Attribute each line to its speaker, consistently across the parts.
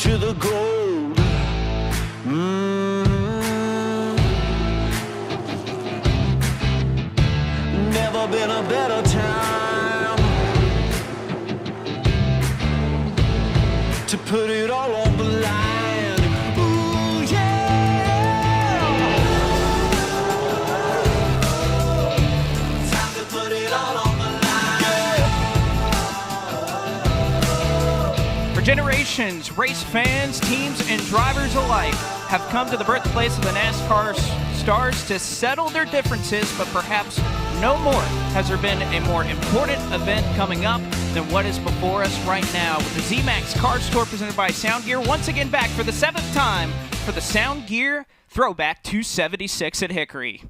Speaker 1: to the gold. Never been a better time to put it all on the line. Ooh, yeah. Time to put it all on the line.
Speaker 2: For generations, race fans, teams, and drivers alike have come to the birthplace of the NASCAR stars to settle their differences, but perhaps no more has there been a more important event coming up than what is before us right now, with the ZMAX Cars Tour presented by Sound Gear once again back for the 7th time for the Sound Gear Throwback 276 at Hickory.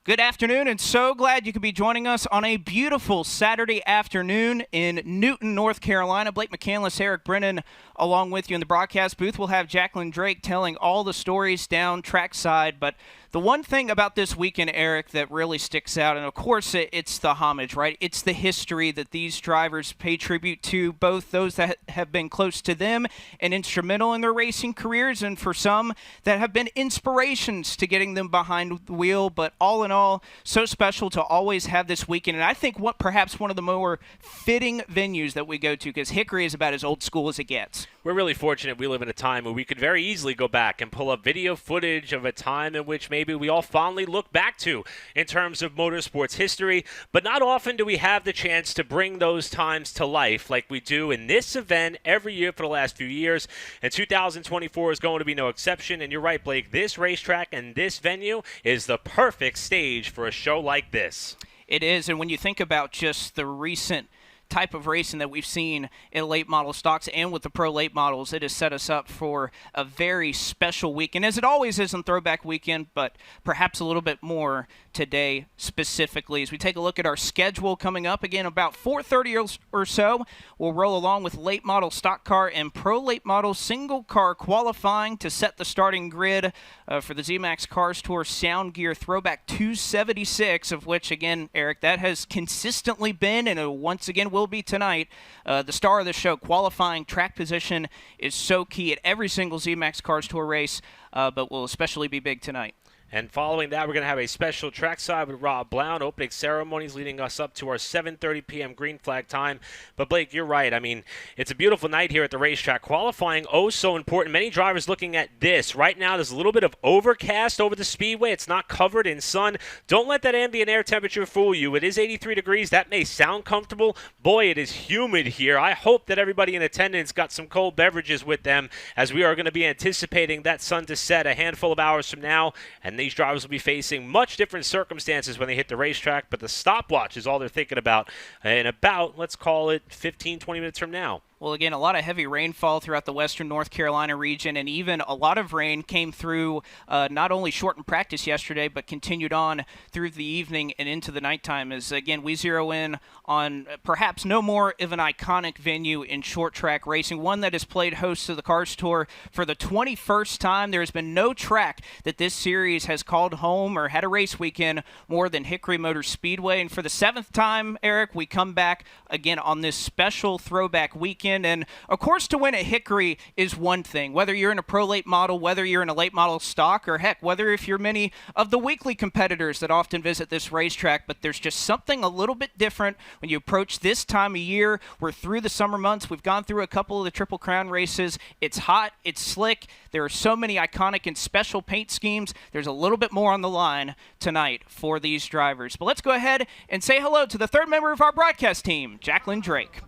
Speaker 2: Good afternoon, and so glad you could be joining us on a beautiful Saturday afternoon in Newton, North Carolina. Blake McCandless, Eric Brennan, along with you in the broadcast booth. We'll have Jacqueline Drake telling all the stories down trackside, but the one thing about this weekend, Eric, that really sticks out, and of course it's the homage, right? It's the history that these drivers pay tribute to, both those that have been close to them and instrumental in their racing careers, and for some that have been inspirations to getting them behind the wheel. But all in all, so special to always have this weekend. And I think perhaps one of the more fitting venues that we go to, because Hickory is about as old school as it gets.
Speaker 3: We're really fortunate we live in a time where we could very easily go back and pull up video footage of a time in which maybe we all fondly look back to in terms of motorsports history, but not often do we have the chance to bring those times to life like we do in this event every year for the last few years, and 2024 is going to be no exception. And you're right, Blake, this racetrack and this venue is the perfect stage for a show like this.
Speaker 2: It is, and when you think about just the recent type of racing that we've seen in late model stocks and with the pro late models, it has set us up for a very special weekend, as it always is on Throwback Weekend, but perhaps a little bit more today specifically. As we take a look at our schedule coming up, again, about 4:30 or so, we'll roll along with late model stock car and pro late model single car qualifying to set the starting grid for the ZMAX Cars Tour Sound Gear Throwback 276, of which, again, Eric, that has consistently been, and once again will be tonight, the star of the show. Qualifying track position is so key at every single ZMAX Cars Tour race, but will especially be big tonight.
Speaker 3: And following that, we're going to have a special trackside with Rob Blount, opening ceremonies leading us up to our 7:30 p.m. green flag time. But, Blake, you're right. I mean, it's a beautiful night here at the racetrack. Qualifying, oh so important. Many drivers looking at this. Right now, there's a little bit of overcast over the Speedway. It's not covered in sun. Don't let that ambient air temperature fool you. It is 83 degrees. That may sound comfortable. Boy, it is humid here. I hope that everybody in attendance got some cold beverages with them, as we are going to be anticipating that sun to set a handful of hours from now. And these drivers will be facing much different circumstances when they hit the racetrack, but the stopwatch is all they're thinking about in about, let's call it, 15, 20 minutes from now.
Speaker 2: Well, again, a lot of heavy rainfall throughout the western North Carolina region, and even a lot of rain came through not only shortened practice yesterday, but continued on through the evening and into the nighttime, as, again, we zero in on perhaps no more of an iconic venue in short track racing, one that has played host to the Cars Tour for the 21st time. There has been no track that this series has called home or had a race weekend more than Hickory Motor Speedway. And for the 7th time, Eric, we come back again on this special Throwback Weekend. And, of course, to win at Hickory is one thing, whether you're in a pro late model, whether you're in a late model stock, or, heck, whether if you're many of the weekly competitors that often visit this racetrack. But there's just something a little bit different when you approach this time of year. We're through the summer months. We've gone through a couple of the Triple Crown races. It's hot. It's slick. There are so many iconic and special paint schemes. There's a little bit more on the line tonight for these drivers. But let's go ahead and say hello to the third member of our broadcast team, Jacqueline Drake.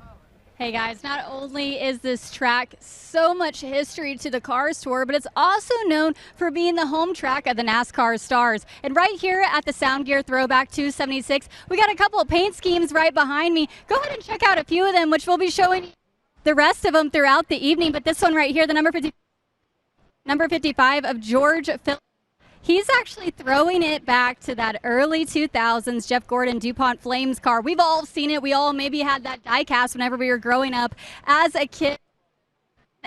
Speaker 4: Hey guys, not only is this track so much history to the Cars Tour, but it's also known for being the home track of the NASCAR stars. And right here at the Sound Gear Throwback 276, we got a couple of paint schemes right behind me. Go ahead and check out a few of them, which we'll be showing the rest of them throughout the evening. But this one right here, the number 55 of George Phillips. He's actually throwing it back to that early 2000s Jeff Gordon DuPont Flames car. We've all seen it. We all maybe had that die cast whenever we were growing up as a kid.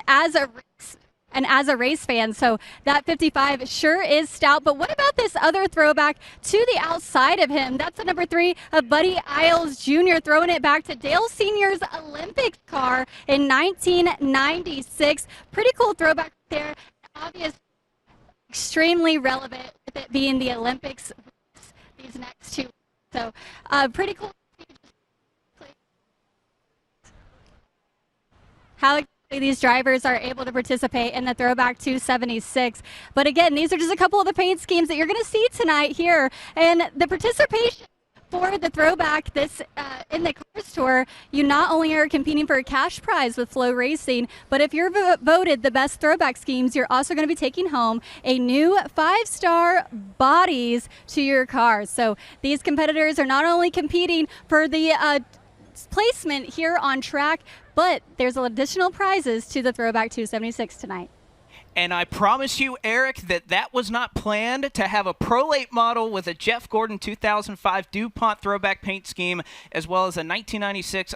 Speaker 4: As a race and as a race fan, so that 55 sure is stout. But what about this other throwback to the outside of him? That's the number 3 of Buddy Isles Jr. throwing it back to Dale Sr.'s Olympic car in 1996. Pretty cool throwback there. Obvious, extremely relevant with it being the Olympics these next 2. So pretty cool. How these drivers are able to participate in the Throwback 276. But again, these are just a couple of the paint schemes that you're going to see tonight here. And the participation for the Throwback this in the Cars Tour, you not only are competing for a cash prize with FloRacing, but if you're voted the best Throwback schemes, you're also going to be taking home a new 5-star bodies to your cars. So these competitors are not only competing for the placement here on track, but there's additional prizes to the Throwback 276 tonight.
Speaker 2: And I promise you, Eric, that was not planned to have a Pro Late model with a Jeff Gordon 2005 DuPont throwback paint scheme, as well as a 1996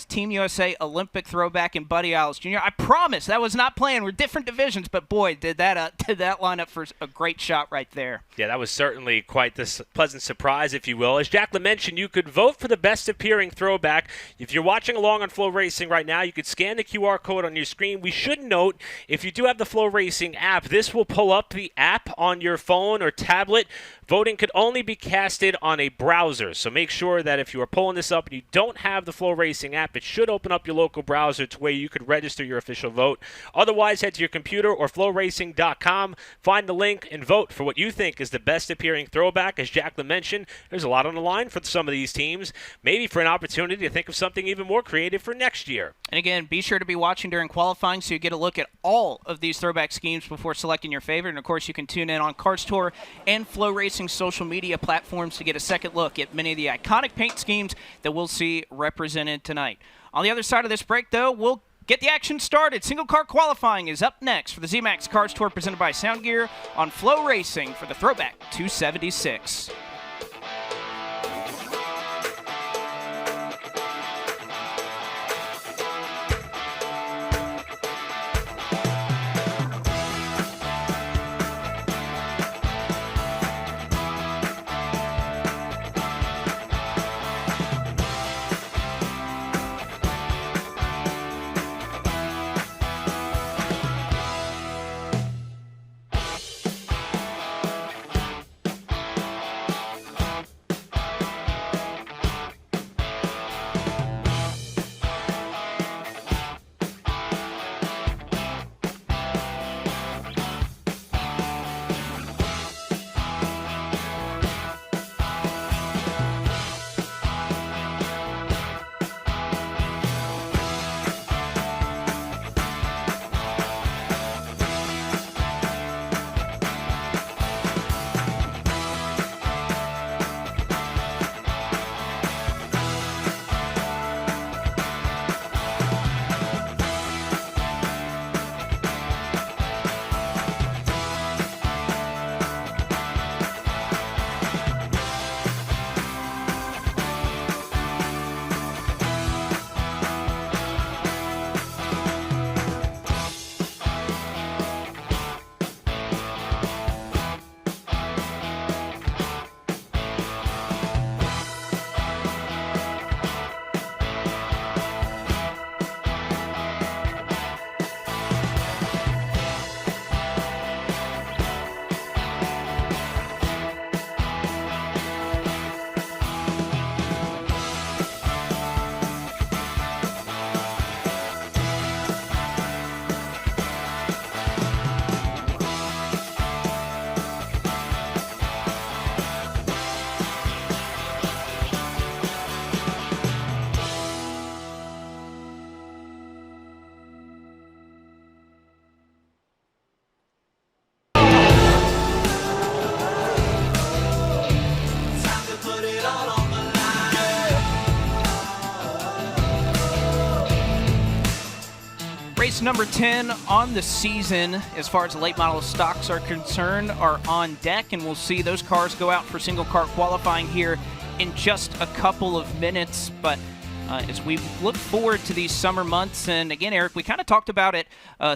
Speaker 2: Team USA Olympic throwback in Buddy Isles Jr. I promise that was not planned. We're different divisions, but boy, did that line up for a great shot right there.
Speaker 3: Yeah, that was certainly quite this pleasant surprise, if you will. As Jacqueline mentioned, you could vote for the best appearing throwback. If you're watching along on FloRacing right now, you could scan the QR code on your screen. We should note, if you do have the FloRacing app, this will pull up the app on your phone or tablet. Voting could only be casted on a browser, so make sure that if you are pulling this up and you don't have the FloRacing app, it should open up your local browser to where you could register your official vote. Otherwise, head to your computer or FloRacing.com, find the link, and vote for what you think is the best appearing throwback. As Jacqueline mentioned, there's a lot on the line for some of these teams, maybe for an opportunity to think of something even more creative for next year.
Speaker 2: And again, be sure to be watching during qualifying so you get a look at all of these throwback schemes before selecting your favorite. And of course, you can tune in on Cars Tour and FloRacing social media platforms to get a second look at many of the iconic paint schemes that we'll see represented tonight. On the other side of this break, though, we'll get the action started. Single car qualifying is up next for the ZMAX Cars Tour presented by Sound Gear on FloRacing for the Throwback 276. Race number 10 on the season, as far as the late model stocks are concerned, are on deck, and we'll see those cars go out for single car qualifying here in just a couple of minutes. But as we look forward to these summer months. And again, Eric, we kind of talked about it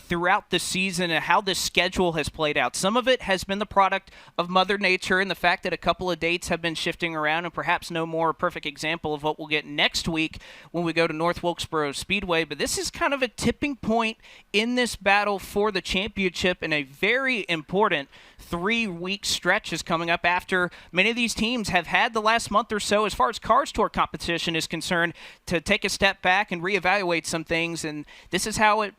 Speaker 2: throughout the season and how this schedule has played out. Some of it has been the product of Mother Nature and the fact that a couple of dates have been shifting around, and perhaps no more perfect example of what we'll get next week when we go to North Wilkesboro Speedway. But this is kind of a tipping point in this battle for the championship, and a very important 3-week stretch is coming up after many of these teams have had the last month or so, as far as Cars Tour competition is concerned, to take a step back and reevaluate some things. And this is how it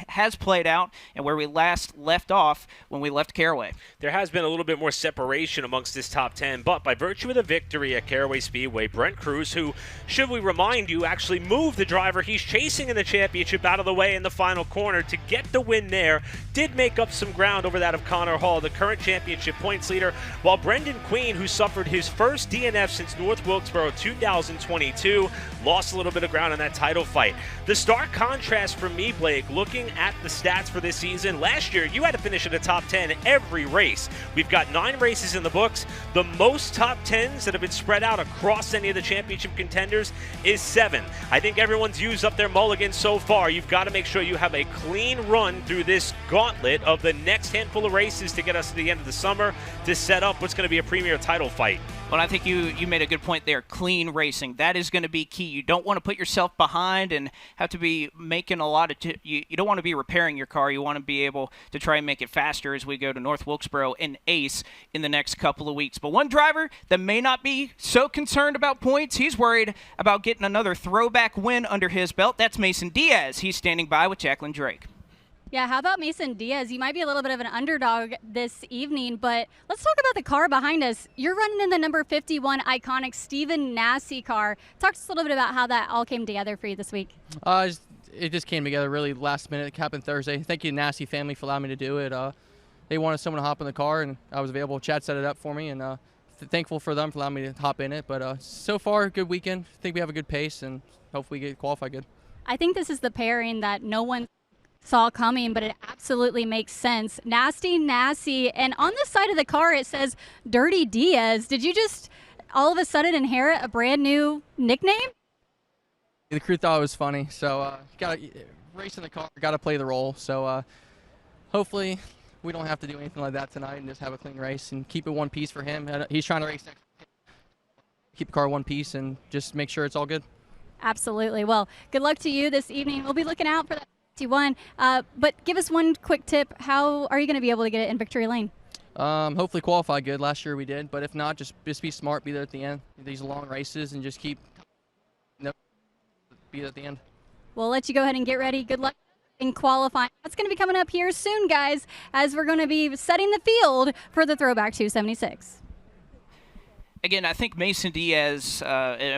Speaker 2: has played out and where we last left off when we left Caraway.
Speaker 3: There has been a little bit more separation amongst this top 10, but by virtue of the victory at Caraway Speedway, Brent Cruz, who, should we remind you, actually moved the driver he's chasing in the championship out of the way in the final corner to get the win there, did make up some ground over that of Conor Hall, the current championship points leader, while Brendan Queen, who suffered his first DNF since North Wilkesboro 2022, lost a little bit of ground in that title fight. The stark contrast for me, Blake, looking at the stats for this season, last year you had to finish in the top 10 every race. We've got 9 races in the books. The most top 10s that have been spread out across any of the championship contenders is 7. I think everyone's used up their mulligan so far. You've got to make sure you have a clean run through this gauntlet of the next handful of races to get us to the end of the summer to set up what's going to be a premier title fight.
Speaker 2: Well, I think you made a good point there. Clean racing. That is going to be key. You don't want to put yourself behind and have to be making a lot of you don't want to be repairing your car. You want to be able to try and make it faster as we go to North Wilkesboro and Ace in the next couple of weeks. But one driver that may not be so concerned about points, he's worried about getting another throwback win under his belt. That's Mason Diaz. He's standing by with Jacqueline Drake.
Speaker 4: Yeah, how about Mason Diaz? You might be a little bit of an underdog this evening, but let's talk about the car behind us. You're running in the number 51 iconic Stephen Nasse car. Talk to us a little bit about how that all came together for you this week.
Speaker 5: It just came together really last minute. It happened Thursday. Thank you, Nasse family, for allowing me to do it. They wanted someone to hop in the car, and I was available. Chad set it up for me, and thankful for them for allowing me to hop in it. But so far, good weekend. I think we have a good pace, and hopefully get qualified good.
Speaker 4: I think this is the pairing that no one saw coming, but it absolutely makes sense. Nasty Nasse, and on the side of the car it says Dirty Diaz. Did you just all of a sudden inherit a brand new nickname?
Speaker 5: The crew thought it was funny, so got racing the car, got to play the role. So hopefully we don't have to do anything like that tonight and just have a clean race and keep it one piece for him. He's trying to race next. Keep the car one piece and just make sure it's all good.
Speaker 4: Absolutely. Well, good luck to you this evening. We'll be looking out for that 51. But give us one quick tip. How are you going to be able to get it in victory lane?
Speaker 5: Hopefully qualify good. Last year we did, but if not, just be smart, be there at the end. These long races and just keep be there at the end.
Speaker 4: We'll let you go ahead and get ready. Good luck in qualifying. That's going to be coming up here soon, guys, as we're going to be setting the field for the Throwback 276.
Speaker 2: Again, I think Mason Diaz,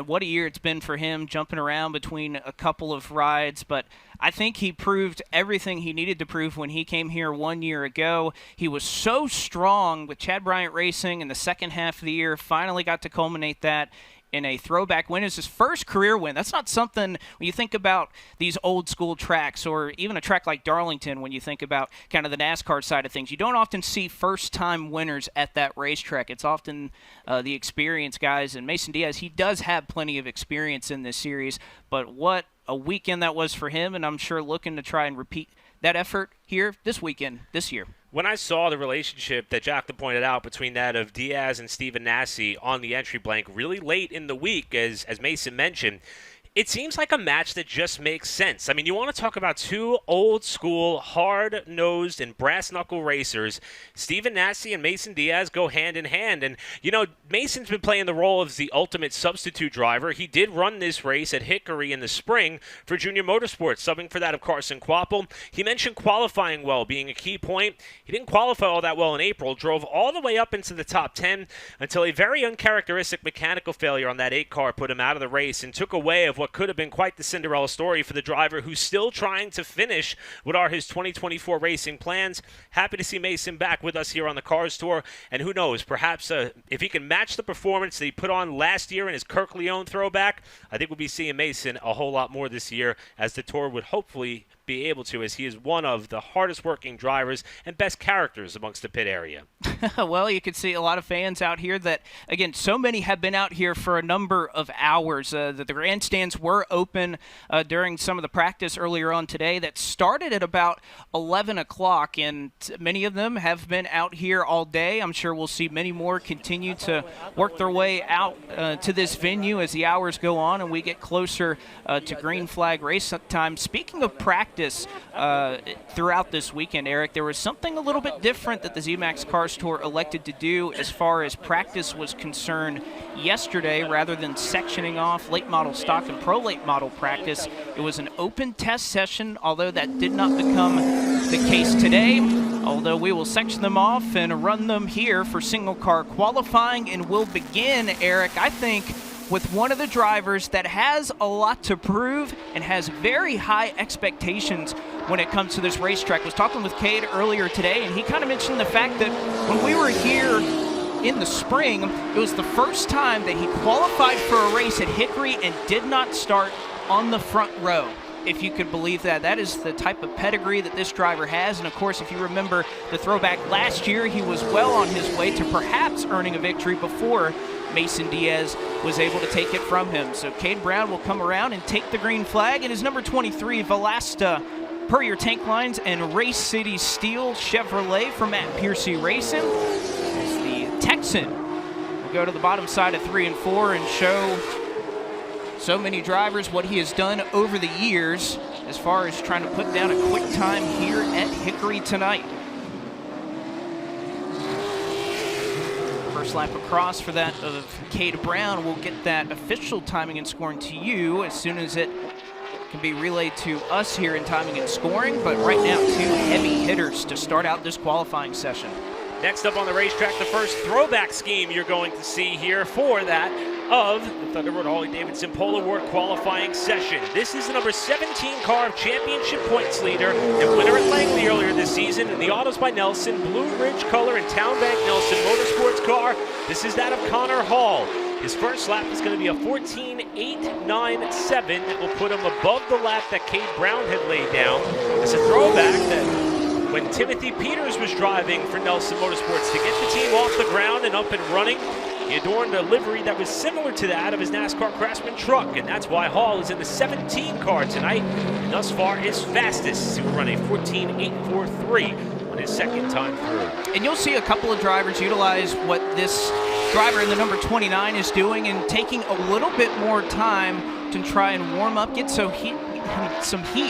Speaker 2: what a year it's been for him, jumping around between a couple of rides, but I think he proved everything he needed to prove when he came here 1 year ago. He was so strong with Chad Bryant Racing in the second half of the year, finally got to culminate that in a throwback win. Is his first career win. That's not something when you think about these old school tracks, or even a track like Darlington, when you think about kind of the NASCAR side of things. You don't often see first-time winners at that racetrack. It's often the experienced guys, and Mason Diaz, he does have plenty of experience in this series, but what a weekend that was for him, and I'm sure looking to try and repeat that effort here this weekend, this year.
Speaker 3: When I saw the relationship that Jacqueline pointed out between that of Diaz and Stephen Nasse on the entry blank really late in the week, as Mason mentioned, it seems like a match that just makes sense. I mean, you want to talk about two old-school, hard-nosed, and brass-knuckle racers. Stephen Nasse and Mason Diaz go hand in hand. And, you know, Mason's been playing the role of the ultimate substitute driver. He did run this race at Hickory in the spring for Junior Motorsports, subbing for that of Carson Quapple. He mentioned qualifying well being a key point. He didn't qualify all that well in April, drove all the way up into the top 10 until a very uncharacteristic mechanical failure on that 8 car put him out of the race and took away of what could have been quite the Cinderella story for the driver who's still trying to finish what are his 2024 racing plans. Happy to see Mason back with us here on the Cars Tour, and who knows, perhaps if he can match the performance that he put on last year in his Kirk Leone throwback, I think we'll be seeing Mason a whole lot more this year, as the Tour would hopefully be able to, as he is one of the hardest working drivers and best characters amongst the pit area.
Speaker 2: Well, you can see a lot of fans out here that, again, so many have been out here for a number of hours. The grandstands were open during some of the practice earlier on today that started at about 11 o'clock, and many of them have been out here all day. I'm sure we'll see many more continue to work their way out to this venue as the hours go on and we get closer to green flag race time. Speaking of practice throughout this weekend, Eric, there was something a little bit different that the ZMAX Cars Tour elected to do as far as practice was concerned yesterday. Rather than sectioning off late model stock and pro late model practice, it was an open test session, although that did not become the case today. Although we will section them off and run them here for single car qualifying, and we'll begin, Eric, I think, with one of the drivers that has a lot to prove and has very high expectations when it comes to this racetrack. I was talking with Cade earlier today, and he kind of mentioned the fact that when we were here in the spring, it was the first time that he qualified for a race at Hickory and did not start on the front row. If you could believe that. That is the type of pedigree that this driver has. And of course, if you remember the throwback last year, he was well on his way to perhaps earning a victory before Mason Diaz was able to take it from him. So Cade Brown will come around and take the green flag. And his number 23, Velasta, Purrier Tank Lines and Race City Steel Chevrolet from Matt Piercy Racing. As the Texan will go to the bottom side of 3 and 4 and show so many drivers what he has done over the years as far as trying to put down a quick time here at Hickory tonight. First lap across for that of Cade Brown. We'll get that official timing and scoring to you as soon as it can be relayed to us here in timing and scoring. But right now, 2 heavy hitters to start out this qualifying session.
Speaker 3: Next up on the racetrack, the first throwback scheme you're going to see here for that of the Thunderbird Harley-Davidson Polo Award qualifying session. This is the number 17 car of championship points leader and winner at Langley earlier this season in the Autos by Nelson Blue Ridge color and Town Bank Nelson Motorsports car. This is that of Conor Hall. His first lap is going to be a 14.897 that will put him above the lap that Cade Brown had laid down. It's a throwback that when Timothy Peters was driving for Nelson Motorsports to get the team off the ground and up and running, he adorned a livery that was similar to that of his NASCAR Craftsman truck, and that's why Hall is in the 17 car tonight, and thus far is fastest. He will run a 14.843 on his second time through.
Speaker 2: And you'll see a couple of drivers utilize what this driver in the number 29 is doing and taking a little bit more time to try and warm up, get some heat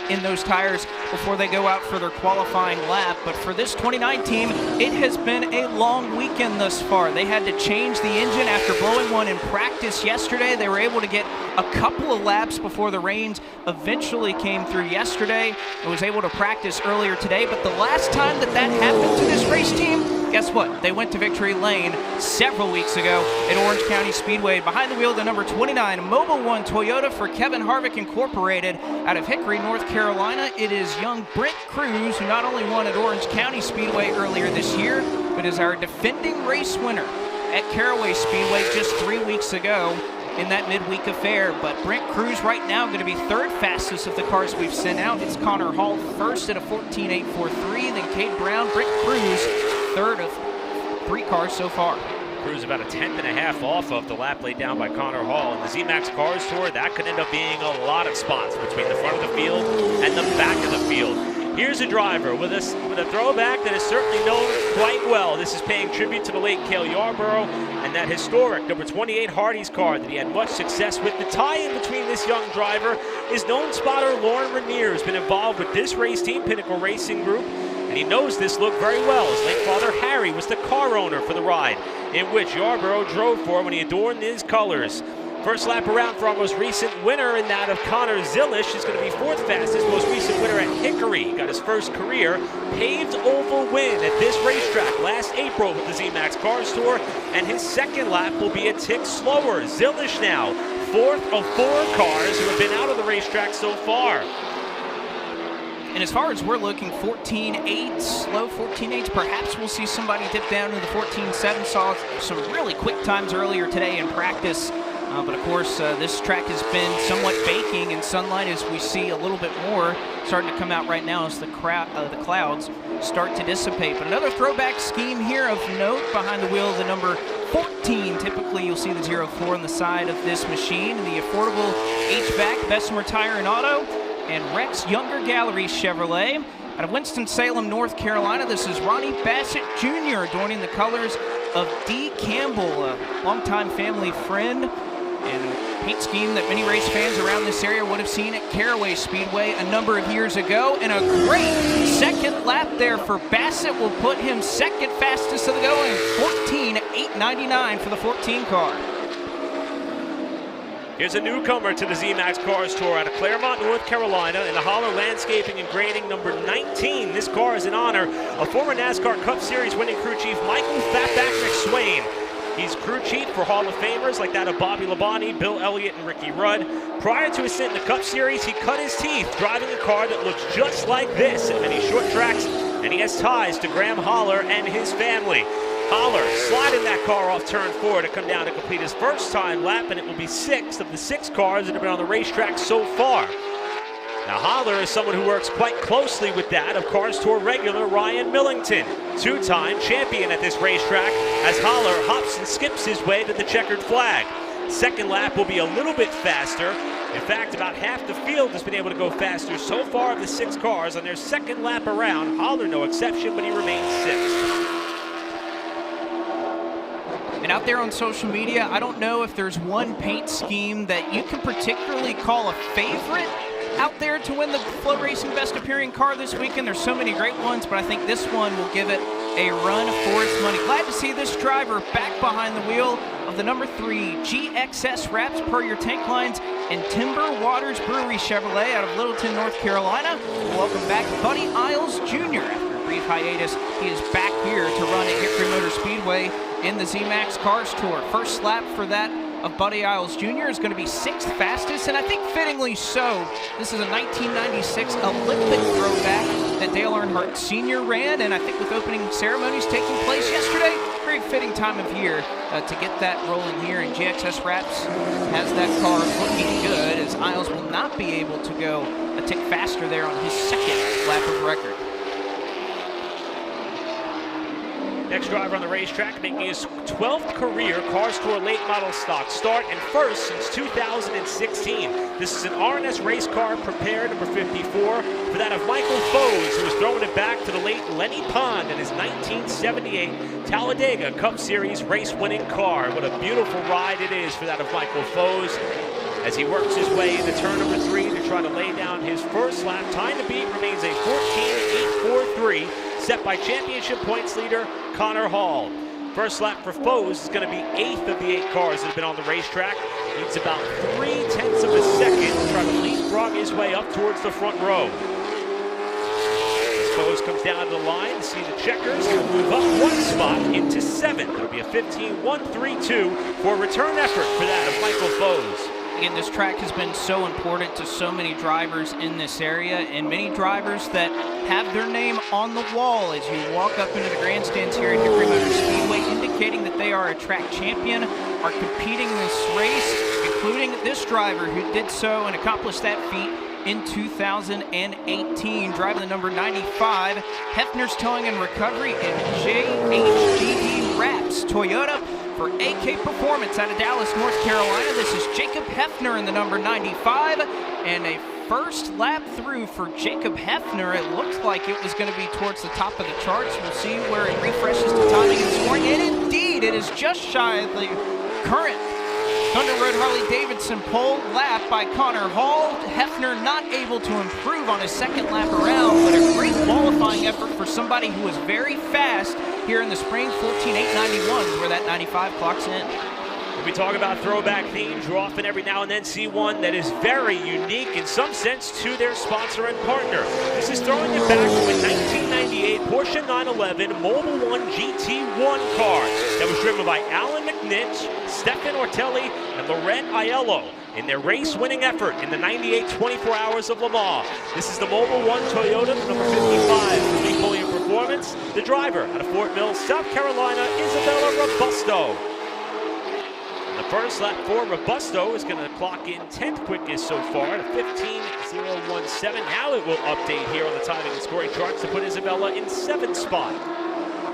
Speaker 2: in those tires before they go out for their qualifying lap. But for this 29 team, it has been a long weekend thus far. They had to change the engine after blowing one in practice yesterday. They were able to get a couple of laps before the rains eventually came through yesterday and was able to practice earlier today. But the last time that happened to this race team, guess what? They went to victory lane several weeks ago at Orange County Speedway. Behind the wheel, the number 29 Mobil 1 Toyota for Kevin Harvick Incorporated out of Hickory, North Carolina. It is young Brent Cruz, who not only won at Orange County Speedway earlier this year, but is our defending race winner at Caraway Speedway just 3 weeks ago in that midweek affair. But Brent Cruz right now going to be third fastest of the cars we've sent out. It's Conor Hall first at a 14.843, then Cade Brown, Brent Cruz third of 3 cars so far.
Speaker 3: Cruz about a 10.5 off of the lap laid down by Conor Hall. In the ZMAX Cars Tour, that could end up being a lot of spots between the front of the field and the back of the field. Here's a driver with a throwback that is certainly known quite well. This is paying tribute to the late Cale Yarborough and that historic number 28 Hardee's car that he had much success with. The tie-in between this young driver is known spotter Lauren Rainier, who's been involved with this race team, Pinnacle Racing Group, and he knows this look very well. His late father Harry was the car owner for the ride in which Yarborough drove for when he adorned his colors. First lap around for our most recent winner in that of Connor Zilish is going to be 4th fastest, most recent winner at Hickory. He got his first career paved oval win at this racetrack last April with the ZMAX Cars Tour, and his second lap will be a tick slower. Zilish now 4th of 4 cars who have been out of the racetrack so far.
Speaker 2: And as far as we're looking, 14.8s, low 14.8s, perhaps we'll see somebody dip down to the 14.7. Saw some really quick times earlier today in practice But of course, this track has been somewhat baking in sunlight, as we see a little bit more starting to come out right now as the clouds start to dissipate. But another throwback scheme here of note behind the wheel of the number 14. Typically, you'll see the 04 on the side of this machine. And the affordable HVAC, Bessemer Tire and Auto, and Rex Younger Gallery Chevrolet. Out of Winston-Salem, North Carolina, this is Ronnie Bassett Jr. adorning the colors of D. Campbell, a longtime family friend, and a paint scheme that many race fans around this area would have seen at Caraway Speedway a number of years ago. And a great second lap there for Bassett will put him second fastest of the going, 14:8.99 for the 14 car.
Speaker 3: Here's a newcomer to the ZMAX Cars Tour out of Claremont, North Carolina, in the Holler Landscaping and Grading number 19. This car is in honor of former NASCAR Cup Series winning crew chief Michael Fatback McSwain. He's crew chief for Hall of Famers like that of Bobby Labonte, Bill Elliott, and Ricky Rudd. Prior to his stint in the Cup Series, he cut his teeth driving a car that looks just like this at many short tracks, and he has ties to Graham Holler and his family. Holler sliding that car off turn 4 to come down to complete his first time lap, and it will be 6th of the 6 cars that have been on the racetrack so far. Now Holler is someone who works quite closely with that of Cars Tour regular Ryan Millington, two-time champion at this racetrack, as Holler hops and skips his way to the checkered flag. Second lap will be a little bit faster. In fact, about half the field has been able to go faster so far of the 6 cars on their second lap around. Holler no exception, but he remains 6th.
Speaker 2: And out there on social media, I don't know if there's one paint scheme that you can particularly call a favorite out there to win the FloRacing Best Appearing car this weekend. There's so many great ones, but I think this one will give it a run for its money. Glad to see this driver back behind the wheel of the number 3 GXS Wraps Per Your Tank Lines and Timber Waters Brewery Chevrolet out of Littleton, North Carolina. Welcome back Buddy Isles Jr. After a brief hiatus, he is back here to run at Hickory Motor Speedway in the ZMAX Cars Tour. First lap for that of Buddy Isles Jr. is going to be 6th fastest, and I think fittingly so. This is a 1996 Olympic throwback that Dale Earnhardt Sr. ran, and I think with opening ceremonies taking place yesterday, very fitting time of year to get that rolling here. And GXS Wraps has that car looking good, as Isles will not be able to go a tick faster there on his second lap of record.
Speaker 3: Next driver on the racetrack making his 12th career Cars Tour late model stock start and first since 2016. This is an R&S race car prepared, number 54, for that of Michael Foes, who was throwing it back to the late Lenny Pond in his 1978 Talladega Cup Series race-winning car. What a beautiful ride it is for that of Michael Foes as he works his way into turn number 3 to try to lay down his first lap. Time to beat remains a 14:8.43. set by championship points leader Conor Hall. First lap for Foes is going to be 8th of the 8 cars that have been on the racetrack. Needs about 0.3 of a second to try to leapfrog his way up towards the front row. As Foes comes down to the line to see the checkers, he'll move up 1 spot into 7th. It'll be a 15:132 for a return effort for that of Michael Foes.
Speaker 2: Again, this track has been so important to so many drivers in this area, and many drivers that have their name on the wall as you walk up into the grandstands here at Hickory Motor Speedway, indicating that they are a track champion, are competing in this race, including this driver who did so and accomplished that feat in 2018, driving the number 95, Hefner's Towing and Recovery, and JHGD Wraps Toyota for AK Performance out of Dallas, North Carolina. This is Jacob Hefner in the number 95, and a first lap through for Jacob Hefner. It looked like it was going to be towards the top of the charts. We'll see where it refreshes to timing and scoring, and indeed, it is just shy of the current Thunder Road Harley-Davidson pole lap by Conor Hall. Hefner not able to improve on his second lap around, but a great qualifying effort for somebody who was very fast here in the spring. 14:8.91 is where that 95 clocks in.
Speaker 3: When we talk about throwback themes, you often every now and then see one that is very unique in some sense to their sponsor and partner. This is throwing it back to a 1998 Porsche 911 Mobil 1 GT1 car that was driven by Alan McNitch, Stefan Ortelli, and Laurent Aiello in their race-winning effort in the 98 24 Hours of Le Mans. This is the Mobil 1 Toyota, number 55, for Lee Pulliam Performance. The driver out of Fort Mill, South Carolina, Isabella Robusto. The First lap for Robusto is going to clock in 10th quickest so far at a 15.017. Now it will update here on the timing and scoring charts to put Isabella in 7th spot.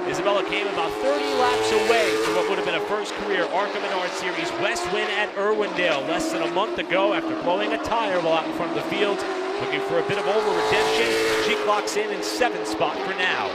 Speaker 3: Isabella came about 30 laps away from what would have been a first career ARCA Menard Series West win at Irwindale less than a month ago after blowing a tire while out in front of the field. Looking for a bit of over redemption. She clocks in 7th spot for now.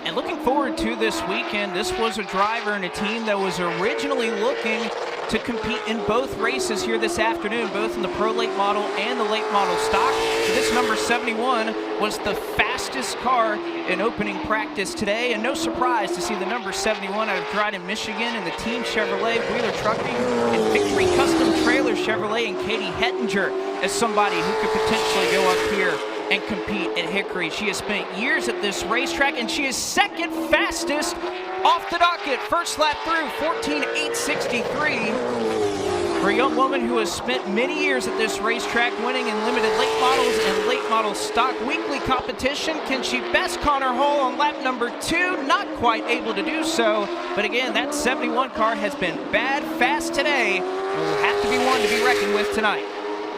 Speaker 2: And looking forward to this weekend, this was a driver and a team that was originally looking to compete in both races here this afternoon, both in the Pro Late Model and the Late Model Stock. So this number 71 was the fastest car in opening practice today, and no surprise to see the number 71 out of Dryden, Michigan, and the Team Chevrolet, Wheeler Trucking, and Victory Custom Trailer Chevrolet, and Katie Hettinger as somebody who could potentially go up here and compete at Hickory. She has spent years at this racetrack, and she is second fastest off the docket. First lap through, 14.863. For a young woman who has spent many years at this racetrack, winning in limited late models and late model stock weekly competition, can she best Conor Hall on lap number 2? Not quite able to do so, but again, that 71 car has been bad fast today, and will have to be one to be reckoned with tonight.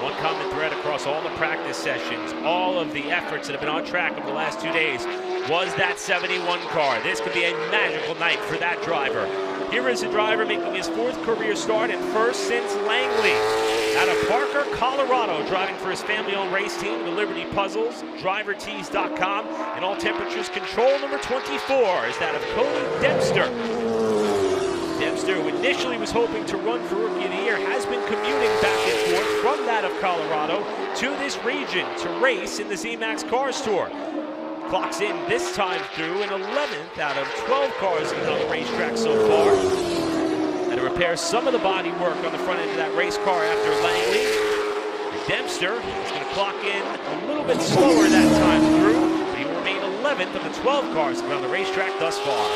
Speaker 3: One common thread across all the practice sessions, all of the efforts that have been on track over the last 2 days, was that 71 car. This could be a magical night for that driver. Here is a driver making his 4th career start and first since Langley. Out of Parker, Colorado, driving for his family-owned race team, the Liberty Puzzles, DriverTees.com, and all temperatures control number 24 is that of Cody Dempster. Dempster, who initially was hoping to run for Rookie of the Year, has been commuting back and forth from that of Colorado to this region to race in the ZMAX Cars Tour. Clocks in this time through an 11th out of 12 cars on the racetrack so far. And to repair some of the body work on the front end of that race car after Langley. Dempster is going to clock in a little bit slower that time through, but he will remain 11th of the 12 cars on the racetrack thus far.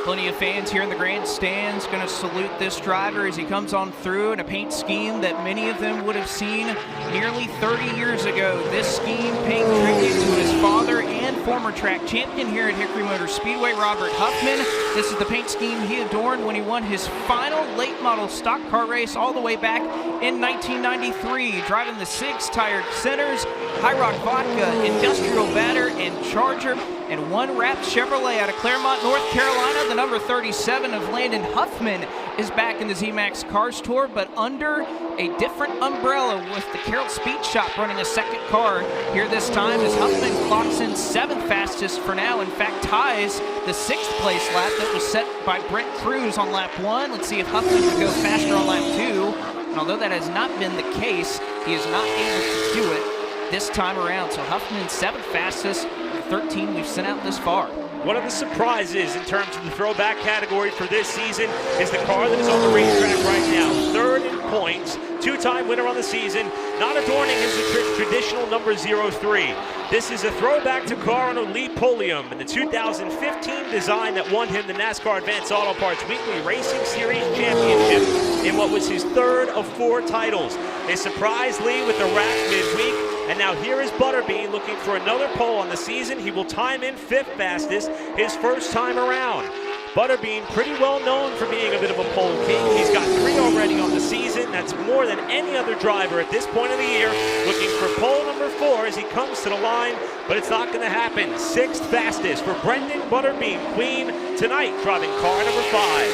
Speaker 2: Plenty of fans here in the grandstands going to salute this driver as he comes on through in a paint scheme that many of them would have seen nearly 30 years ago. This scheme paying tribute to his father and former track champion here at Hickory Motor Speedway, Robert Huffman. This is the paint scheme he adorned when he won his final late model stock car race all the way back in 1993, driving the 6-tired Centers, High Rock Vodka, Industrial Batter, and Charger, and one wrapped Chevrolet out of Claremont, North Carolina. The number 37 of Landon Huffman is back in the ZMAX Cars Tour, but under a different umbrella with the Carroll Speed Shop running a second car here this time as Huffman clocks in 7th fastest for now. In fact, ties the 6th place lap that was set by Brent Cruz on lap 1. Let's see if Huffman can go faster on lap 2. And although that has not been the case, he is not able to do it this time around. So Huffman 7th fastest, 13 we've sent out this far.
Speaker 3: One of the surprises in terms of the throwback category for this season is the car that is on the racetrack right now. 3rd in points, 2-time winner on the season, not adorning his traditional number 03. This is a throwback to car on a Lee Pulliam in the 2015 design that won him the NASCAR Advanced Auto Parts Weekly Racing Series Championship in what was his 3rd of 4 titles. They surprised Lee with the wrap midweek. And now here is Butterbean looking for another pole on the season. He will time in 5th fastest his first time around. Butterbean pretty well known for being a bit of a pole king. He's got 3 already on the season. That's more than any other driver at this point of the year. Looking for pole number 4 as he comes to the line, but it's not going to happen. 6th fastest for Brendan Butterbean Queen tonight, driving car number 5.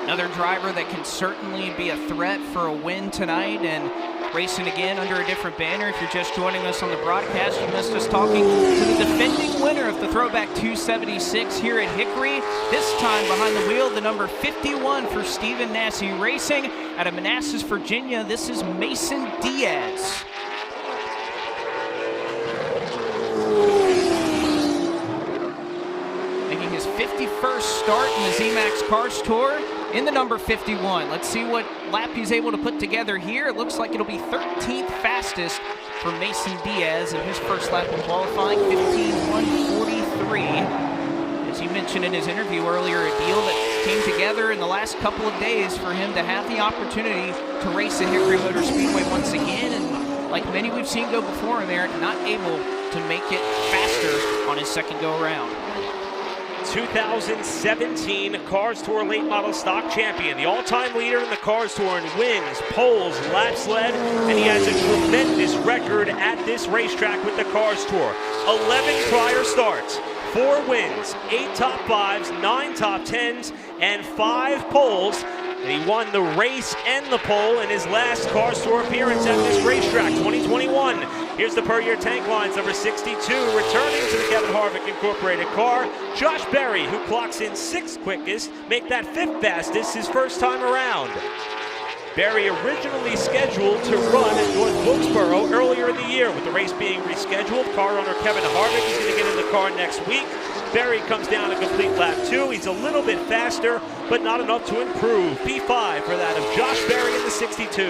Speaker 2: Another driver that can certainly be a threat for a win tonight, and racing again under a different banner. If you're just joining us on the broadcast, you missed us talking to the defending winner of the Throwback 276 here at Hickory. This time behind the wheel, the number 51 for Stephen Nassy Racing out of Manassas, Virginia. This is Mason Diaz. Making his 51st start in the ZMAX Cars Tour in the number 51. Let's see what lap he's able to put together here. It looks like it'll be 13th fastest for Mason Diaz in his first lap in qualifying, 15.143. As he mentioned in his interview earlier, a deal that came together in the last couple of days for him to have the opportunity to race at Hickory Motor Speedway once again. And like many we've seen go before him, Eric, not able to make it faster on his second go around.
Speaker 3: 2017 Cars Tour Late Model Stock Champion, the all-time leader in the Cars Tour in wins, poles, laps led, and he has a tremendous record at this racetrack with the Cars Tour. 11 prior starts, 4 wins, 8 top 5s, 9 top 10s, and 5 poles. And he won the race and the pole in his last Cars Tour appearance at this racetrack, 2021. Here's the per-year tank lines, number 62, returning to the Kevin Harvick Incorporated car, Josh Berry, who clocks in 6th quickest, make that 5th fastest his first time around. Berry originally scheduled to run at North Wilkesboro earlier in the year. With the race being rescheduled, car owner Kevin Harvick is going to get in the car next week. Berry comes down to complete lap 2. He's a little bit faster, but not enough to improve. P5 for that of Josh Berry in the 62.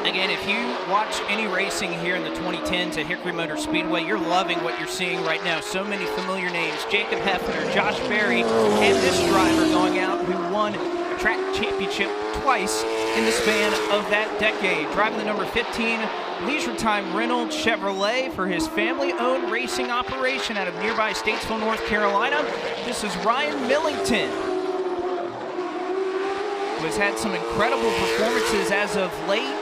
Speaker 2: Again, if you watch any racing here in the 2010s at Hickory Motor Speedway, you're loving what you're seeing right now. So many familiar names. Jacob Hefner, Josh Berry, and this driver going out who won a track championship twice in the span of that decade. Driving the number 15 Leisure Time Reynolds Chevrolet for his family-owned racing operation out of nearby Statesville, North Carolina. This is Ryan Millington, who has had some incredible performances as of late.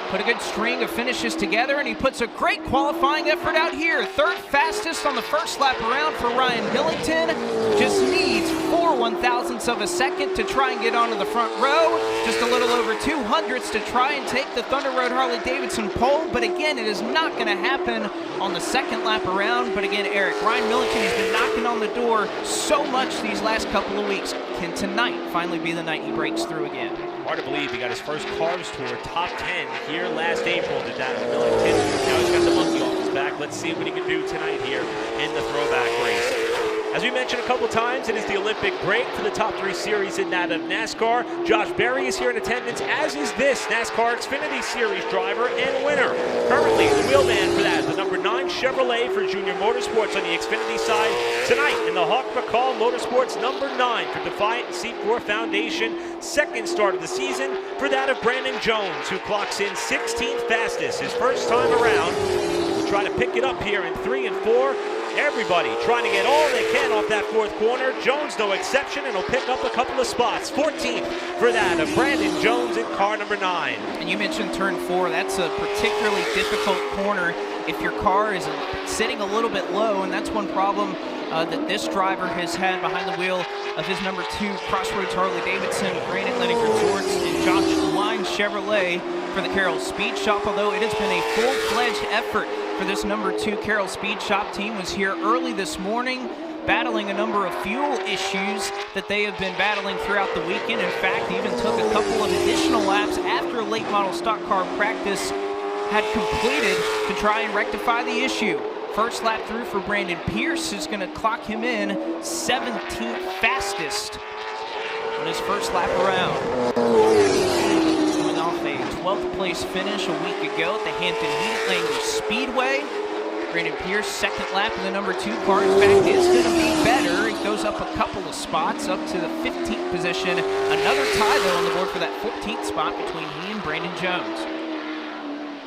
Speaker 2: Put a good string of finishes together, and he puts a great qualifying effort out here. 3rd fastest on the first lap around for Ryan Millington. Just needs 4 1/1000ths of a second to try and get onto the front row. Just a little over 200ths to try and take the Thunder Road Harley-Davidson pole. But again, it is not going to happen on the 2nd lap around. But again, Eric, Ryan Millington has been knocking on the door so much these last couple of weeks. Can tonight finally be the night he breaks through again?
Speaker 3: Hard to believe he got his first Cars Tour top 10 here last April. Did that with Millington. Now he's got the monkey off his back. Let's see what he can do tonight here in the throwback race. As we mentioned a couple times, it is the Olympic break for the top 3 series in that of NASCAR. Josh Berry is here in attendance, as is this NASCAR Xfinity Series driver and winner. Currently the wheelman for that, the number 9 Chevrolet for Junior Motorsports on the Xfinity side. Tonight in the Hawk McCall Motorsports number 9 for Defiant and C4 Foundation. 2nd start of the season for that of Brandon Jones, who clocks in 16th fastest his first time around. We'll try to pick it up here in 3 and 4. Everybody trying to get all they can off that 4th corner. Jones no exception, and he'll pick up a couple of spots. 14th for that of Brandon Jones in car number 9.
Speaker 2: And you mentioned turn 4. That's a particularly difficult corner if your car is sitting a little bit low, and that's one problem that this driver has had behind the wheel of his number 2 Crossroads Harley-Davidson, Grand Atlantic Resorts, and Josh Wine Chevrolet for the Carroll Speed Shop. Although it has been a full-fledged effort for this number 2 Carroll Speed Shop team, was here early this morning, battling a number of fuel issues that they have been battling throughout the weekend. In fact, even took a couple of additional laps after late model stock car practice had completed to try and rectify the issue. First lap through for Brandon Pierce is going to clock him in 17th fastest on his first lap around. Coming off a 12th place finish a week ago at the Hampton Heat Langley Speedway. Brandon Pierce, 2nd lap in the number 2 car. In fact, is going to be better. It goes up a couple of spots up to the 15th position. Another tie, though, on the board for that 14th spot between he and Brandon Jones.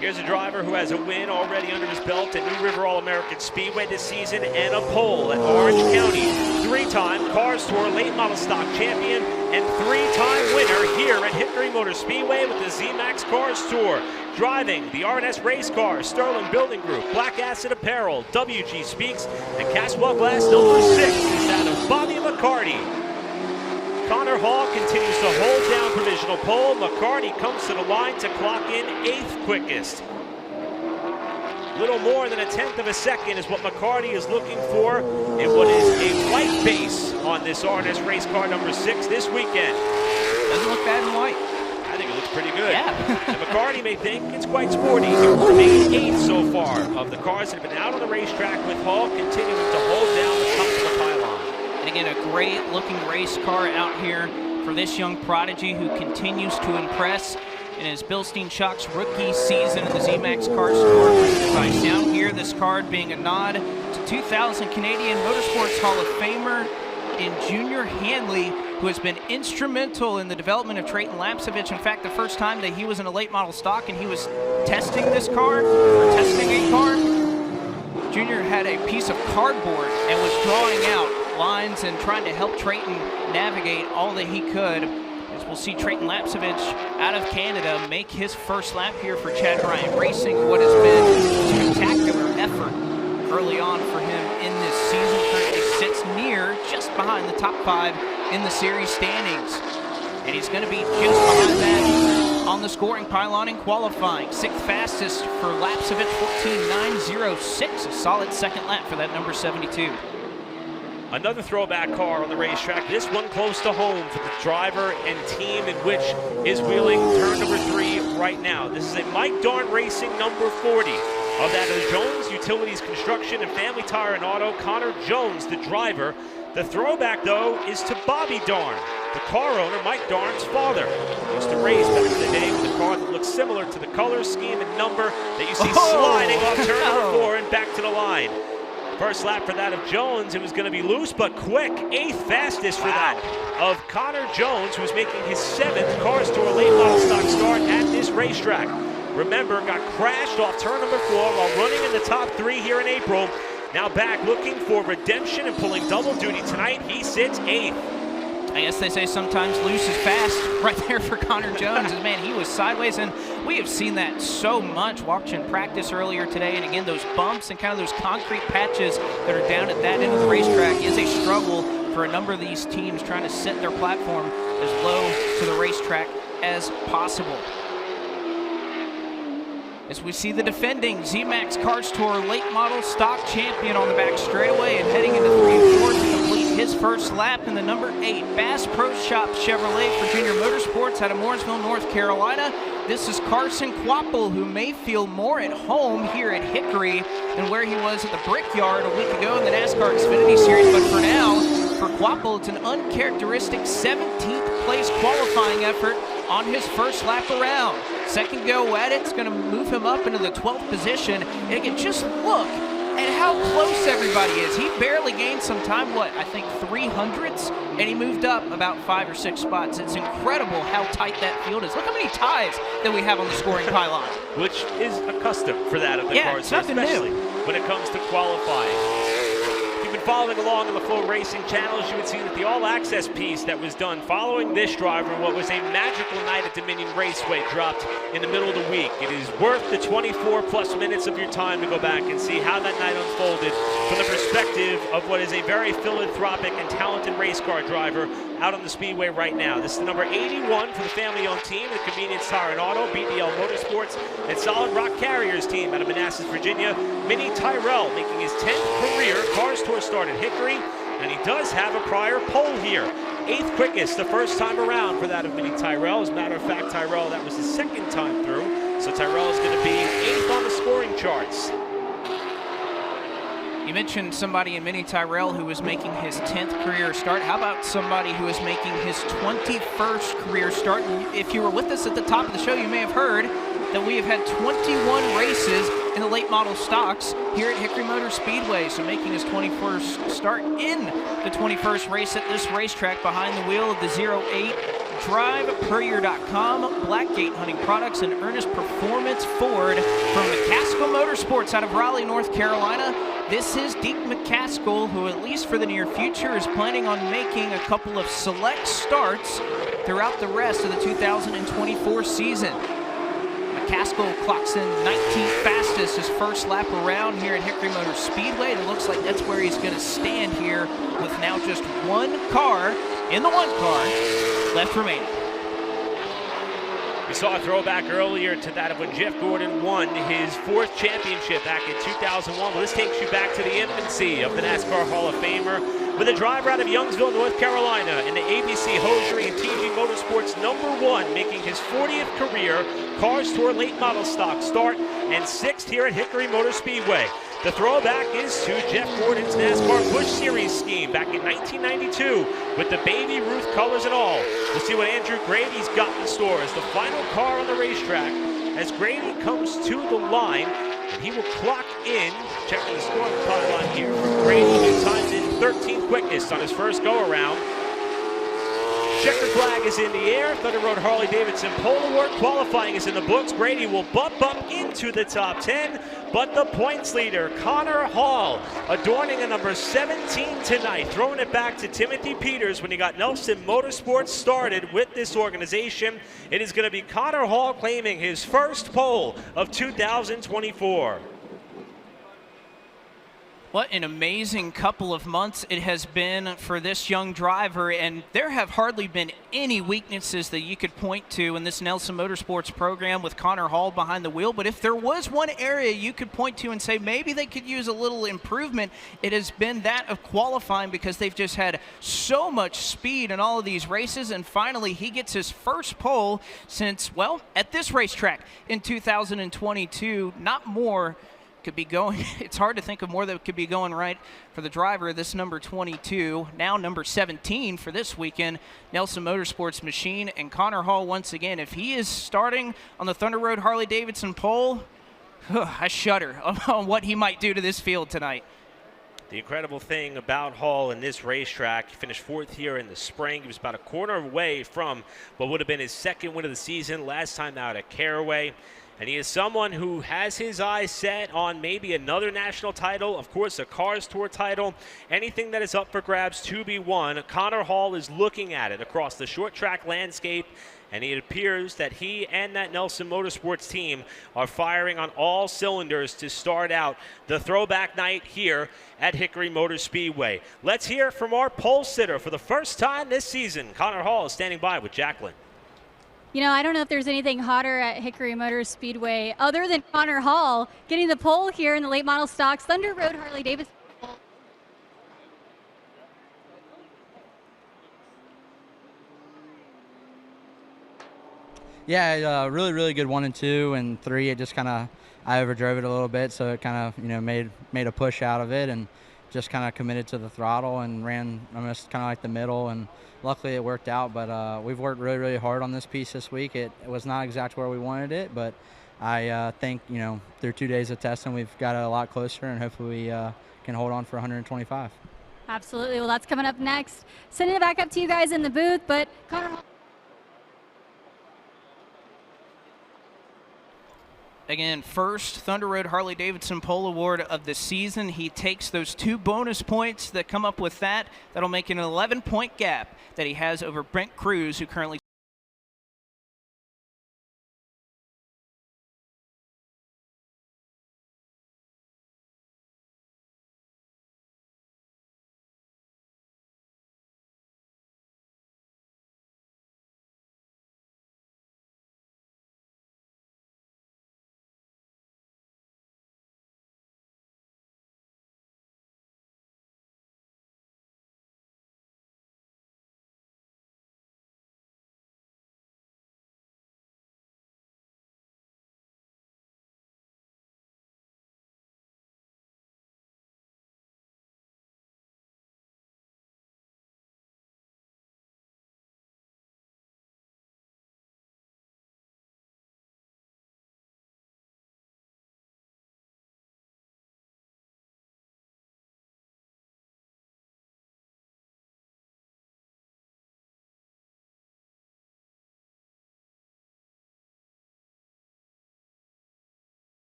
Speaker 3: Here's a driver who has a win already under his belt at New River All-American Speedway this season and a pole at Orange County. 3-time Cars Tour Late Model Stock Champion and 3-time winner here at Hickory Motor Speedway with the Z-Max Cars Tour. Driving the R&S Race Cars, Sterling Building Group, Black Acid Apparel, WG Speaks, and Caswell Glass number 6 is that of Bobby McCarty. Conor Hall continues to hold down provisional pole. McCarty comes to the line to clock in 8th quickest. Little more than a 1/10 of a second is what McCarty is looking for in what is a white base on this R&S race car number 6 this weekend.
Speaker 2: Doesn't look bad in white.
Speaker 3: I think it looks pretty good.
Speaker 2: Yeah.
Speaker 3: And McCarty may think it's quite sporty. He remained 8th so far of the cars that have been out on the racetrack, with Hall continuing to hold down the top of the pylon.
Speaker 2: And again, a great looking race car out here for this young prodigy who continues to impress in his Bilstein Shocks rookie season in the Z-Max Cars Tour device. Down here, this card being a nod to 2000 Canadian Motorsports Hall of Famer in Junior Hanley, who has been instrumental in the development of Trayton Lapsevich. In fact, the first time that he was in a late model stock and he was testing this car, or testing a car, Junior had a piece of cardboard and was drawing out lines and trying to help Trayton navigate all that he could. As we'll see Trayton Lapsevich out of Canada make his first lap here for Chad Bryant Racing. What has been a spectacular effort early on for him in this season. Currently sits near just behind the top 5 in the series standings. And he's going to be just behind that on the scoring pylon in qualifying. 6th fastest for Lapsevich, 14.906. A solid second lap for that number 72.
Speaker 3: Another throwback car on the racetrack, this one close to home for the driver and team in which is wheeling turn number 3 right now. This is a Mike Darn Racing number 40. Of that is Jones Utilities Construction and Family Tire and Auto, Connor Jones, the driver. The throwback, though, is to Bobby Darn, the car owner, Mike Darn's father. He used to race back in the day with a car that looks similar to the color scheme and number that you see sliding off turn number 4 and back to the line. First lap for that of Jones, it was going to be loose but quick. 8th fastest for that of Connor Jones, who was making his 7th Cars Tour late model stock start at this racetrack. Remember, got crashed off turn number 4 while running in the top 3 here in April. Now back looking for redemption and pulling double duty tonight. He sits 8th.
Speaker 2: I guess they say sometimes loose is fast right there for Connor Jones. And man, he was sideways, and we have seen that so much watching practice earlier today. And again, those bumps and kind of those concrete patches that are down at that end of the racetrack is a struggle for a number of these teams trying to set their platform as low to the racetrack as possible. As we see the defending ZMAX Cars Tour late model stock champion on the back straightaway and heading into 3 and 4 to complete his first lap in the number 8 Bass Pro Shop Chevrolet for Junior Motorsports out of Mooresville, North Carolina. This is Carson Quapple, who may feel more at home here at Hickory than where he was at the Brickyard a week ago in the NASCAR Xfinity Series. But for now, for Quapple, it's an uncharacteristic 17th place qualifying effort on his first lap around. Second go at it, it's going to move him up into the 12th position. And again, just look at how close everybody is. He barely gained some time, I think 300ths, and he moved up about 5 or 6 spots. It's incredible how tight that field is. Look how many ties that we have on the scoring pylon.
Speaker 3: Which is a custom for that of the cars, especially when it comes to qualifying. If you've been following along on the FloRacing channels, you would see that the all-access piece that was done following this driver, what was a magical night at Dominion Raceway, dropped in the middle of the week. It is worth the 24-plus minutes of your time to go back and see how that night unfolded from the perspective of what is a very philanthropic and talented race car driver out on the Speedway right now. This is the number 81 for the family-owned team, the Convenience Tire and Auto, BDL Motorsports, and Solid Rock Carriers team out of Manassas, Virginia. Minnie Tyrell making his 10th career Cars Tour start at Hickory, and he does have a prior pole here. 8th quickest the first time around for that of Minnie Tyrell. As a matter of fact, Tyrell, that was his 2nd time through, so Tyrell is going to be 8th on the scoring charts.
Speaker 2: You mentioned somebody in Minnie Tyrell who was making his 10th career start. How about somebody who is making his 21st career start? And if you were with us at the top of the show, you may have heard that we have had 21 races in the late model stocks here at Hickory Motor Speedway. So making his 21st start in the 21st race at this racetrack behind the wheel of the 08 Drive, Puryear.com, Blackgate Hunting Products, and Ernest Performance Ford from McCaskill Motorsports out of Raleigh, North Carolina. This is Deke McCaskill, who at least for the near future is planning on making a couple of select starts throughout the rest of the 2024 season. McCaskill clocks in 19th fastest his first lap around here at Hickory Motor Speedway. And it looks like that's where he's going to stand here with now just one car in the one car left remaining.
Speaker 3: We saw a throwback earlier to that of when Jeff Gordon won his 4th championship back in 2001. Well, this takes you back to the infancy of the NASCAR Hall of Famer with a driver out of Youngsville, North Carolina in the ABC Hosiery and TG Motorsports #1, making his 40th career Cars Tour late model stock start and 6th here at Hickory Motor Speedway. The throwback is to Jeff Gordon's NASCAR Busch Series scheme back in 1992 with the Baby Ruth colors and all. We'll see what Andrew Grady's got in store as the final car on the racetrack as Grady comes to the line, and he will clock in, checking the scoring pylon here from Grady, who times in 13th quickest on his first go-around. Checker flag is in the air. Thunder Road Harley-Davidson Pole Award qualifying is in the books. Grady will bump up into the top 10, but the points leader, Conor Hall, adorning a number 17 tonight, throwing it back to Timothy Peters when he got Nelson Motorsports started with this organization. It is going to be Conor Hall claiming his first pole of 2024.
Speaker 2: What an amazing couple of months it has been for this young driver, and there have hardly been any weaknesses that you could point to in this Nelson Motorsports program with Conor Hall behind the wheel. But if there was one area you could point to and say maybe they could use a little improvement, it has been that of qualifying, because they've just had so much speed in all of these races. And finally, he gets his first pole since, well, at this racetrack in 2022. Not more could be going. It's hard to think of more that could be going right for the driver. This number 22, now number 17 for this weekend, Nelson Motorsports machine. And Conor Hall, once again, if he is starting on the Thunder Road Harley-Davidson pole, I shudder on what he might do to this field tonight.
Speaker 3: The incredible thing about Hall in this racetrack, he finished 4th here in the spring. He was about a quarter away from what would have been his second win of the season, last time out at Caraway. And he is someone who has his eyes set on maybe another national title, of course a Cars Tour title, anything that is up for grabs to be won. Conor Hall is looking at it across the short track landscape, and it appears that he and that Nelson Motorsports team are firing on all cylinders to start out the throwback night here at Hickory Motor Speedway. Let's hear from our pole sitter for the first time this season. Conor Hall is standing by with Jacqueline.
Speaker 4: You know, I don't know if there's anything hotter at Hickory Motor Speedway other than Conor Hall getting the pole here in the late model stocks Thunder Road Harley-Davidson.
Speaker 6: Yeah, really, really good 1 and 2 and 3. It just kind of, I overdrove it a little bit, so it kind of, made a push out of it, and just kind of committed to the throttle and ran almost kind of like the middle, and luckily it worked out. But we've worked really, really hard on this piece this week. It was not exactly where we wanted it, but I think, through 2 days of testing, we've got it a lot closer, and hopefully we can hold on for 125.
Speaker 4: Absolutely. Well, that's coming up next. Sending it back up to you guys in the booth, but Conor Hall.
Speaker 2: Again, first Thunder Road Harley-Davidson Pole Award of the season. He takes those 2 bonus points that come up with that. That'll make it an 11-point gap that he has over Brent Cruz, who currently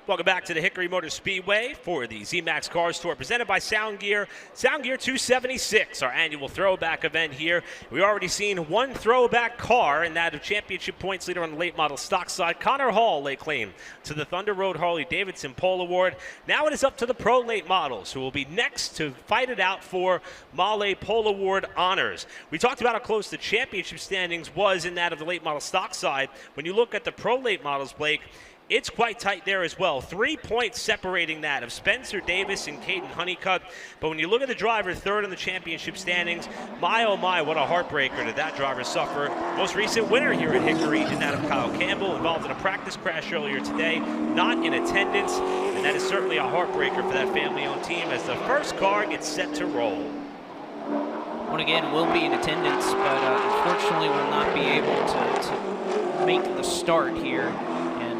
Speaker 3: Welcome back to the Hickory Motor Speedway for the ZMAX Cars Tour presented by Sound Gear. Sound Gear 276, our annual throwback event here. We've already seen one throwback car, and that of championship points leader on the late model stock side. Conor Hall laid claim to the Thunder Road Harley-Davidson Pole Award. Now it is up to the pro late models, who will be next to fight it out for Mahle Pole Award honors. We talked about how close the championship standings was in that of the late model stock side. When you look at the pro late models, Blake, it's quite tight there as well. 3 points separating that of Spencer Davis and Kaden Honeycutt. But when you look at the driver third in the championship standings, my oh my, what a heartbreaker did that driver suffer. Most recent winner here at Hickory in that of Kyle Campbell, involved in a practice crash earlier today, not in attendance. And that is certainly a heartbreaker for that family-owned team as the first car gets set to roll.
Speaker 2: One again will be in attendance, but unfortunately will not be able to make the start here.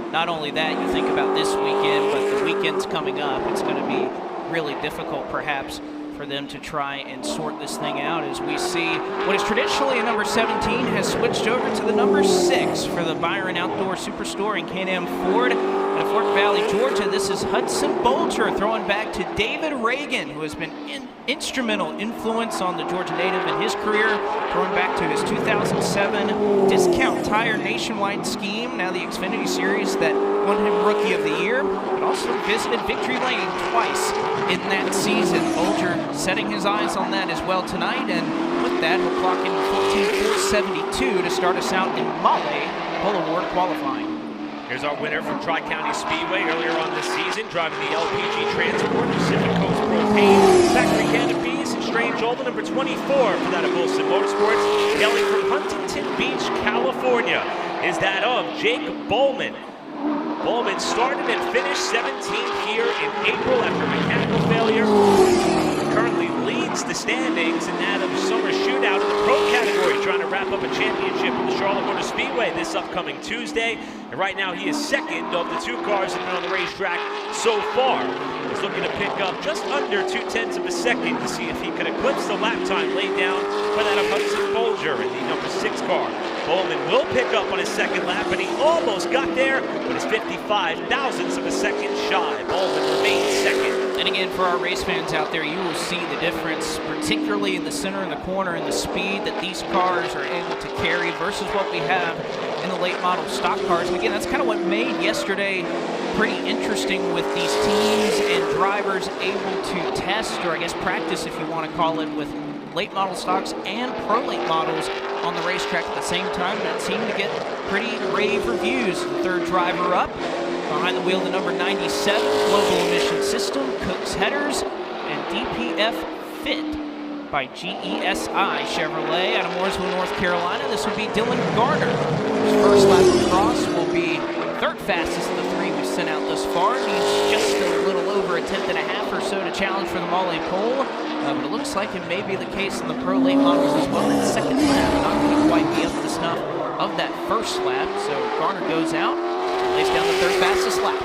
Speaker 2: Not only that, you think about this weekend, but the weekends coming up, it's going to be really difficult perhaps for them to try and sort this thing out, as we see what is traditionally a number 17 has switched over to the number 6 for the Byron Outdoor Superstore in Can-Am Ford out of Fort Valley, Georgia. This is Hudson Bolger throwing back to David Reagan, who has been instrumental influence on the Georgia native in his career, throwing back to his 2007 Discount Tire nationwide scheme, now the Xfinity Series that won him Rookie of the Year, but also visited Victory Lane twice in that season. Bolger setting his eyes on that as well tonight, and with that, he'll clock in 14.472 to start us out in Mahle Pole Award qualifying.
Speaker 3: Here's our winner from Tri-County Speedway earlier on this season, driving the LPG Transport, Pacific Coast Propane, Factory Canopies, and Strange Oval, number 24 for that of Wilson Motorsports. Hailing from Huntington Beach, California, is that of Jake Bowman. Bowman started and finished 17th here in April after a mechanical failure. Currently leads the standings in that of Summer Shootout in the pro category, trying to wrap up a championship at the Charlotte Motor Speedway this upcoming Tuesday. And right now he is second of the 2 cars that have been on the racetrack so far. He's looking to pick up just under 0.2 of a second to see if he could eclipse the lap time laid down by that of Hudson Bolger in the number 6 car. Bowman will pick up on his second lap, and he almost got there, but is 55 thousandths of a second shy. Bowman remains second.
Speaker 2: And again, for our race fans out there, you will see the difference, particularly in the center and the corner, and the speed that these cars are able to carry versus what we have in the late model stock cars. And again, that's kind of what made yesterday pretty interesting, with these teams and drivers able to test, or I guess practice if you want to call it, with late model stocks and pro late models on the racetrack at the same time. And it seemed to get pretty rave reviews. The third driver up, behind the wheel, the number 97 Global Emission System, Cook's Headers, and DPF Fit by GESI Chevrolet out of Mooresville, North Carolina. This will be Dylan Garner. His first lap across will be third fastest of the 3 we've sent out thus far. He's just a little over 1.5 or so to challenge for the Mahle pole. But it looks like it may be the case in the pro late models as well. That second lap not going to quite be up to snuff of that first lap. So Garner goes out, lays down the third fastest lap.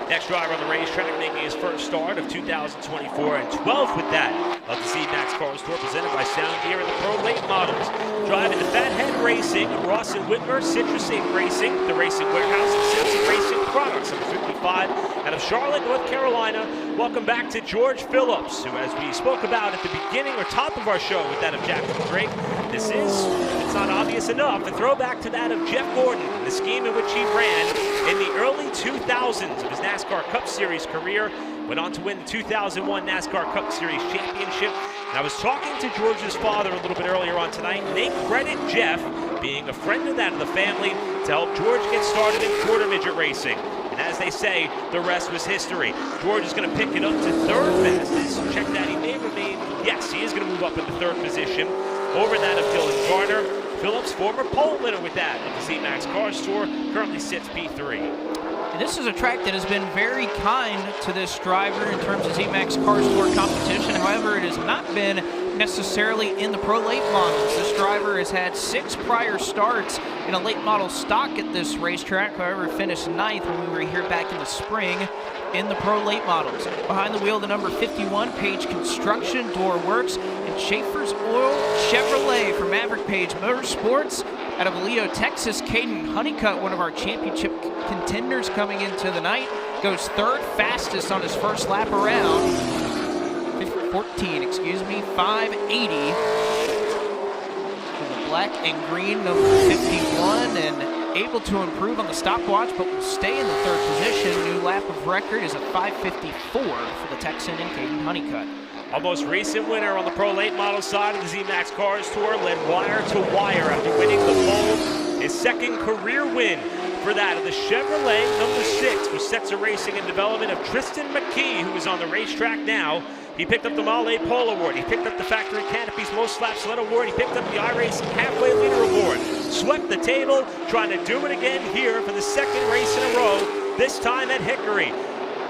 Speaker 3: Next driver on the racetrack making his first start of 2024 and 12th with that of the ZMAX Cars Tour presented by Sound Gear and the Pro Late Models. Driving the Fathead Racing, Ross and Whitmer, Citrus Safe Racing, the Racing Warehouse, and Simpson Racing Products, number 55 out of Charlotte, North Carolina. Welcome back to George Phillips, who, as we spoke about at the beginning or top of our show with that of Jack Drake, this is, if it's not obvious enough, a throwback to that of Jeff Gordon, the scheme in which he ran in the early 2000s of his NASCAR Cup Series career. Went on to win the 2001 NASCAR Cup Series Championship. And I was talking to George's father a little bit earlier on tonight, and they credit Jeff, being a friend of that of the family, to help George get started in quarter midget racing. And as they say, the rest was history. George is going to pick it up to third fastest. Check that, he may remain, yes, he is going to move up into third position over that of Dylan Garner. Phillips, former pole winner with that of the ZMAX Cars Tour, currently sits P3.
Speaker 2: And this is a track that has been very kind to this driver in terms of ZMAX Cars Tour competition. However, it has not been necessarily in the pro late models. This driver has had 6 prior starts in a late model stock at this racetrack. However, finished 9th when we were here back in the spring in the pro late models. Behind the wheel, the number 51 Page Construction, Door Works, and Schaefer's Oil Chevrolet for Maverick Page Motorsports. Out of Leo, Texas, Kaden Honeycutt, one of our championship contenders coming into the night. goes third fastest on his first lap around. 580. The black and green number 51, and able to improve on the stopwatch, but will stay in the third position. New lap of record is a 5:54 for the Texan and Kaden Honeycutt.
Speaker 3: Our most recent winner on the Pro Late Model side of the Z-Max Cars Tour led wire to wire after winning the pole. His second career win for that of the Chevrolet number 6 for Sets of Racing and Development of Tristan McKee, who is on the racetrack now. He picked up the Male Pole Award. He picked up the Factory Canopy's Most Laps Led Award. He picked up the iRacing Halfway Leader Award. Swept the table, trying to do it again here for the second race in a row, this time at Hickory.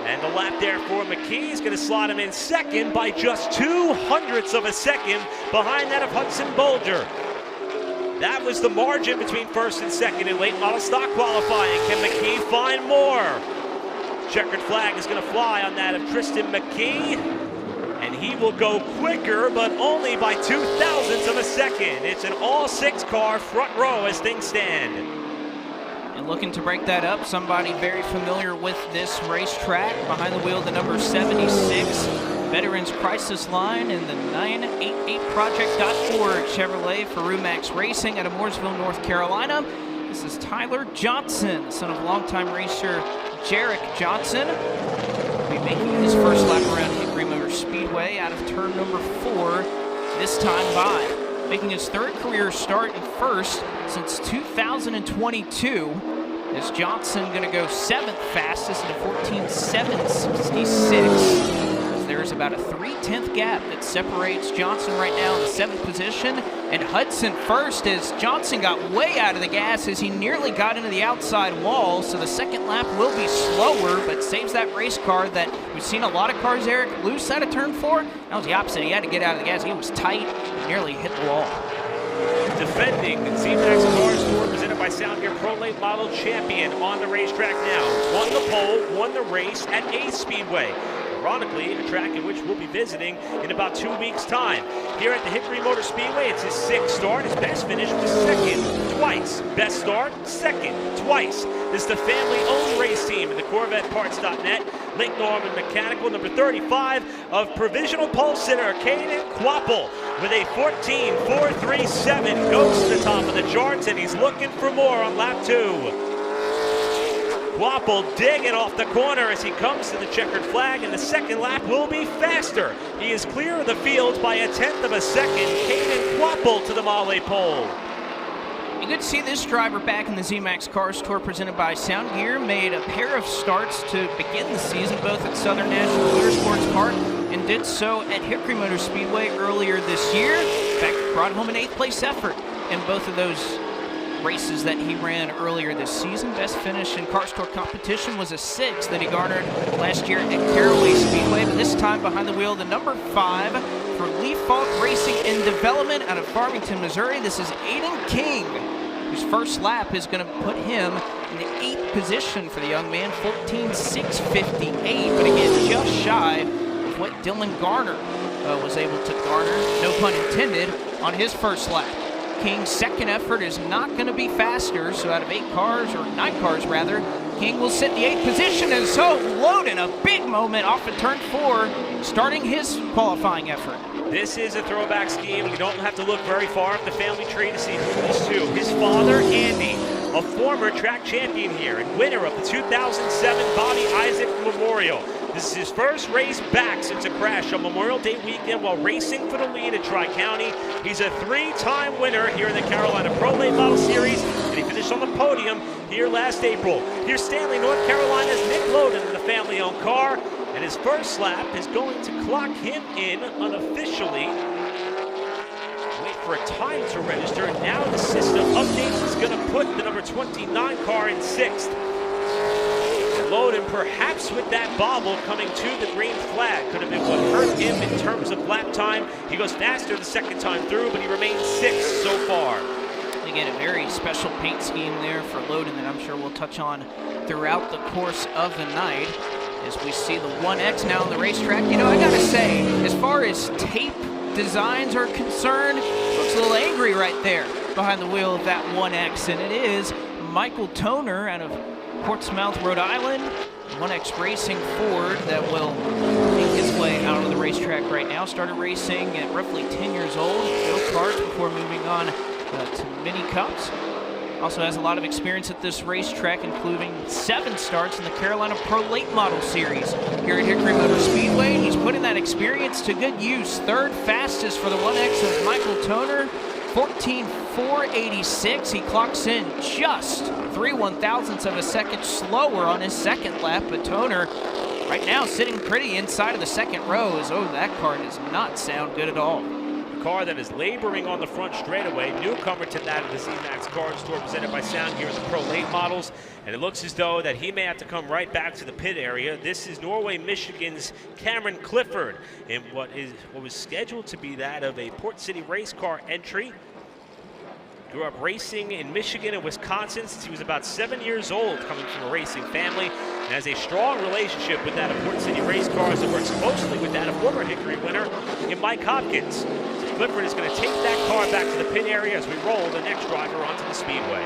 Speaker 3: And the lap there for McKee is going to slot him in second by just 0.02 of a second behind that of Hudson Bolger. That was the margin between first and second in late model stock qualifying. Can McKee find more? Checkered flag is going to fly on that of Tristan McKee. And he will go quicker, but only by 0.02 of a second. It's an all-6 car front row as things stand.
Speaker 2: And looking to break that up, somebody very familiar with this racetrack. Behind the wheel, the number 76 Veterans Crisis Line in the 988project.org Chevrolet for Rumax Racing out of Mooresville, North Carolina. This is Tyler Johnson, son of longtime racer Jarek Johnson. He'll be making his first lap around Hickory Speedway out of turn number 4 this time by. Making his third career start in first since 2022. Is Johnson going to go 7th fastest at a 14.766. There's about a 3/10 gap that separates Johnson right now in the 7th position. And Hudson first as Johnson got way out of the gas as he nearly got into the outside wall. So the second lap will be slower, but saves that race car that we've seen a lot of cars, Eric, loose out of turn 4. That was the opposite. He had to get out of the gas. He was tight and nearly hit the wall.
Speaker 3: Defending the Z-Max Cars Tour presented by Soundgear Pro Late Model champion on the racetrack now. Won the pole, won the race at A Speedway. Ironically, a track in which we'll be visiting in about 2 weeks' time. Here at the Hickory Motor Speedway, it's his 6th start. His best finish was 2nd, twice. Best start, 2nd, twice. This is the family-owned race team in the CorvetteParts.net. Link Norman Mechanical, number 35 of provisional pole sitter Kaden Honeycutt with a 14.437. Goes to the top of the charts, and he's looking for more on lap 2. Wappel digging off the corner as he comes to the checkered flag, and the second lap will be faster. He is clear of the field by a 1/10 of a second. Kaden Wappel to the Male pole.
Speaker 2: You good to see this driver back in the Z-Max Cars Tour presented by Sound Gear. Made a pair of starts to begin the season, both at Southern National Motorsports Park and did so at Hickory Motor Speedway earlier this year. In fact, brought home an 8th place effort in both of those races that he ran earlier this season. Best finish in Cars Tour competition was a 6th that he garnered last year at Caraway Speedway, but this time behind the wheel, the number 5 for Lee Falk Racing and Development out of Farmington, Missouri. This is Aiden King, whose first lap is going to put him in the 8th position for the young man, 14.658, but again, just shy of what Dylan Garner was able to garner, no pun intended, on his first lap. King's second effort is not going to be faster, so out of 8 cars, or 9 cars rather, King will sit in the 8th position, and so loading a big moment off of turn 4, starting his qualifying effort.
Speaker 3: This is a throwback scheme. You don't have to look very far up the family tree to see who these two. His father, Andy, a former track champion here and winner of the 2007 Bobby Isaac Memorial. This is his first race back since a crash on Memorial Day weekend while racing for the lead at Tri-County. He's a 3-time winner here in the Carolina Pro Late Model Series, and he finished on the podium here last April. Here's Stanley, North Carolina's Nick Loden in the family-owned car, and his first lap is going to clock him in unofficially. Wait for a time to register, and now the system updates is going to put the number 29 car in 6th. Loden, perhaps with that bobble coming to the green flag, could have been what hurt him in terms of lap time. He goes faster the second time through, but he remains 6th so far.
Speaker 2: Again, a very special paint scheme there for Loden that I'm sure we'll touch on throughout the course of the night as we see the 1X now on the racetrack. You know, I gotta say, as far as tape designs are concerned, looks a little angry right there behind the wheel of that 1X, and it is Michael Toner out of Portsmouth, Rhode Island, 1X Racing Ford that will make his way out on the racetrack right now. Started racing at roughly 10 years old, go-karts before moving on to mini cups. Also has a lot of experience at this racetrack, including 7 starts in the Carolina Pro Late Model Series. Here at Hickory Motor Speedway, he's putting that experience to good use. 3rd fastest for the 1X of Michael Toner, 14.486. He clocks in just 3/1000ths of a second slower on his second lap, but Toner right now sitting pretty inside of the second row. That car does not sound good at all.
Speaker 3: Car that is laboring on the front straightaway, newcomer to that of the Z-Max Car Store presented by Sound Gear in the Pro Late Models, and it looks as though that he may have to come right back to the pit area. This is Norway, Michigan's Cameron Clifford in what was scheduled to be that of a Port City race car entry. Grew up racing in Michigan and Wisconsin since he was about 7 years old, coming from a racing family, and has a strong relationship with that of Port City race cars and works closely with that of former Hickory winner in Mike Hopkins. Clifford is going to take that car back to the pit area as we roll the next driver onto the speedway.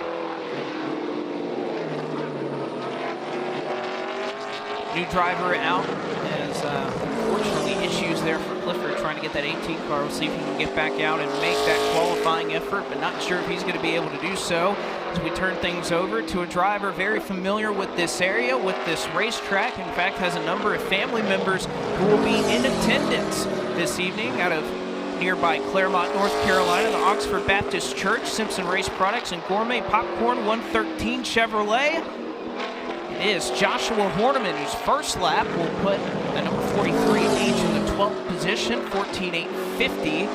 Speaker 2: New driver out, as unfortunately issues there for Clifford trying to get that 18 car. We'll see if he can get back out and make that qualifying effort, but not sure if he's going to be able to do so. As we turn things over to a driver very familiar with this area, with this racetrack. In fact, has a number of family members who will be in attendance this evening out of nearby Claremont, North Carolina, the Oxford Baptist Church, Simpson Race Products, and Gourmet Popcorn 113 Chevrolet. It is Joshua Horniman, whose first lap will put the number 43 H in the 12th position, 14.850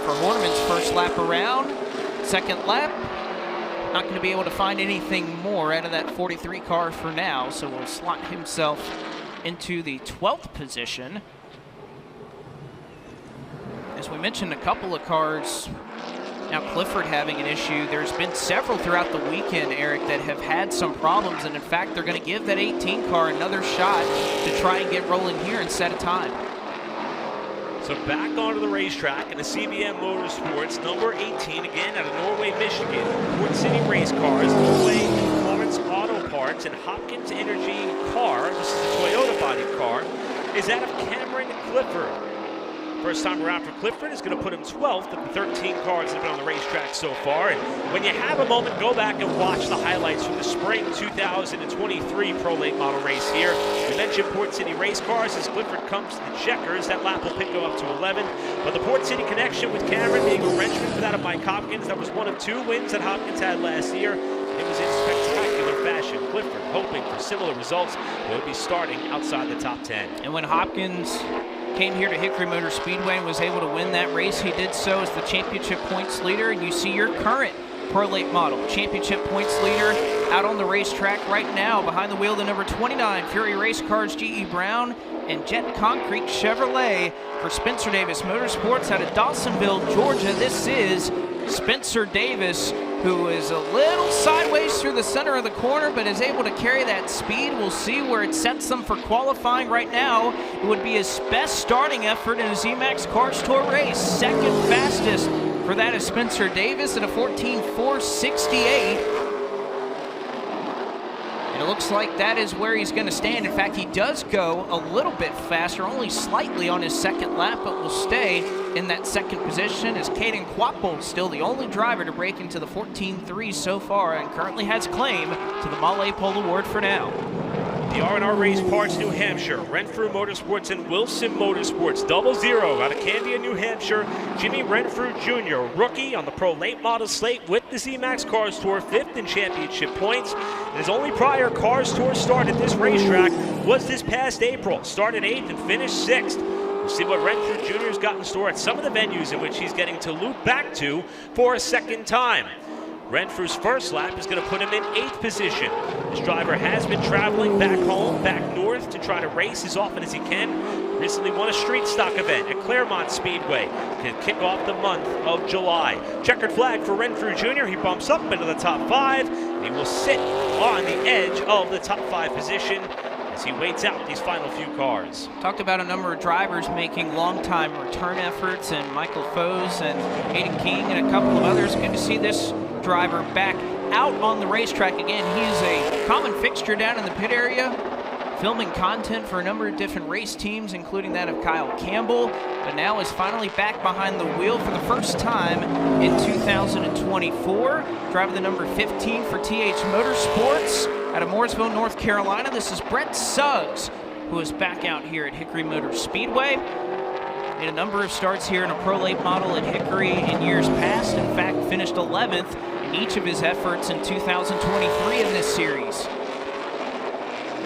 Speaker 2: for Horniman's first lap around. Second lap, not going to be able to find anything more out of that 43 car for now, so will slot himself into the 12th position. As we mentioned, a couple of cars, now Clifford having an issue. There's been several throughout the weekend, Eric, that have had some problems, and in fact, they're going to give that 18 car another shot to try and get rolling here and set a time.
Speaker 3: So back onto the racetrack in the CBM Motorsports, number 18, again out of Norway, Michigan, Port City Race Cars, Norway Florence Auto Parts, and Hopkins Energy car, this is a Toyota body car, is that of Cameron Clifford. First time around for Clifford is going to put him 12th of the 13 cars that have been on the racetrack so far. And when you have a moment, go back and watch the highlights from the spring 2023 Pro Late Model race here. We mentioned Port City Race Cars. As Clifford comes to the checkers, that lap will pick him up to 11. But the Port City connection with Cameron being a wrenchman for that of Mike Hopkins, that was one of 2 wins that Hopkins had last year. It was in spectacular fashion. Clifford hoping for similar results. Will be starting outside the top 10.
Speaker 2: And when Hopkins came here to Hickory Motor Speedway and was able to win that race, he did so as the championship points leader. And you see your current Pro Late Model championship points leader out on the racetrack right now behind the wheel, the number 29 Fury Race Cars G.E. Brown and Jet Concrete Chevrolet for Spencer Davis Motorsports out of Dawsonville, Georgia. This is Spencer Davis, who is a little sideways through the center of the corner, but is able to carry that speed. We'll see where it sets them for qualifying right now. It would be his best starting effort in a Z-Max Cars Tour race. Second fastest for that is Spencer Davis at a 14.468. And it looks like that is where he's going to stand. In fact, he does go a little bit faster, only slightly on his second lap, but will stay in that second position as Kaden Honeycutt, still the only driver to break into the 14.3 so far and currently has claim to the Mahle Pole Award for now.
Speaker 3: The R&R Race Parts, New Hampshire, Renfrew Motorsports and Wilson Motorsports, 00 out of Candia, New Hampshire. Jimmy Renfrew Jr., rookie on the Pro Late Model slate with the Z-Max Cars Tour, 5th in championship points. And his only prior Cars Tour start at this racetrack was this past April. Started 8th and finished 6th. We'll see what Renfrew Jr.'s got in store at some of the venues in which he's getting to loop back to for a second time. Renfrew's first lap is going to put him in 8th position. This driver has been traveling back home, back north to try to race as often as he can. Recently won a street stock event at Claremont Speedway to kick off the month of July. Checkered flag for Renfrew Jr. He bumps up into the top 5, and he will sit on the edge of the top 5 position as he waits out these final few cars.
Speaker 2: Talked about a number of drivers making long-time return efforts, and Michael Foes and Aiden King and a couple of others. Good to see this driver back out on the racetrack again. He is a common fixture down in the pit area filming content for a number of different race teams, including that of Kyle Campbell, but now is finally back behind the wheel for the first time in 2024. Driving the number 15 for TH Motorsports out of Mooresville, North Carolina. This is Brett Suggs, who is back out here at Hickory Motor Speedway. Made a number of starts here in a Pro Late model at Hickory in years past. In fact, finished 11th in each of his efforts in 2023 in this series.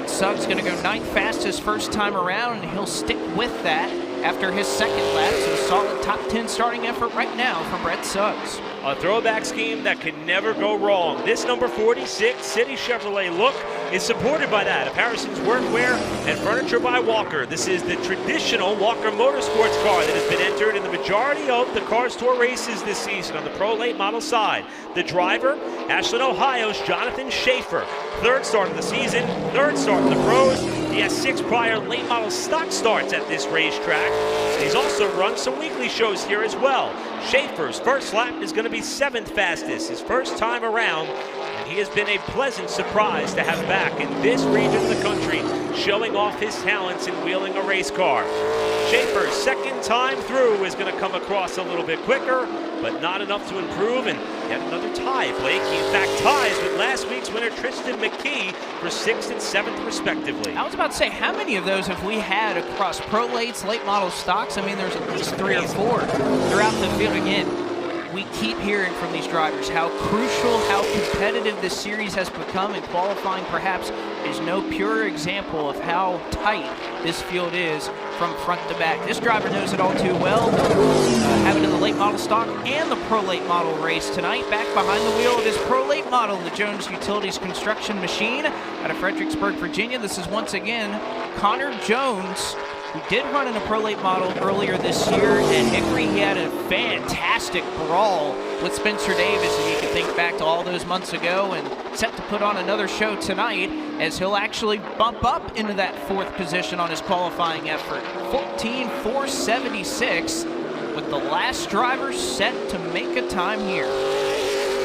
Speaker 2: Suggs going to go 9th fastest first time around, and he'll stick with that after his second lap. So a solid top 10 starting effort right now from Brett Suggs.
Speaker 3: A throwback scheme that can never go wrong. This number 46 City Chevrolet look is supported by that of Harrison's Workwear and Furniture by Walker. This is the traditional Walker Motorsports car that has been entered in the majority of the Cars Tour races this season on the Pro Late model side. The driver, Ashland, Ohio's Jonathan Schaefer. 3rd start of the season, 3rd start in the pros. He has 6 prior late model stock starts at this racetrack. He's also run some weekly shows here as well. Schaefer's first lap is going to be 7th fastest, his first time around. And he has been a pleasant surprise to have back in this region of the country, showing off his talents in wheeling a race car. Schaefer's second time through is going to come across a little bit quicker, but not enough to improve, and yet another tie. Blake, he in fact ties with last week's winner Tristan McKee for 6th and 7th respectively.
Speaker 2: I was about to say, how many of those have we had across Pro Lates, late model stocks? I mean, there's at least 3 or 4 throughout the field. Again, we keep hearing from these drivers how crucial, how competitive this series has become, and qualifying perhaps is no purer example of how tight this field is from front to back. This driver knows it all too well, having in the late model stock and the Pro Late model race tonight. Back behind the wheel of his Pro Late model, the Jones Utilities Construction Machine out of Fredericksburg, Virginia. This is once again Connor Jones, who did run in a Pro Late model earlier this year at Hickory. He had a fantastic brawl with Spencer Davis, and you can think back to all those months ago, and set to put on another show tonight as he'll actually bump up into that 4th position on his qualifying effort. 14.476 with the last driver set to make a time here.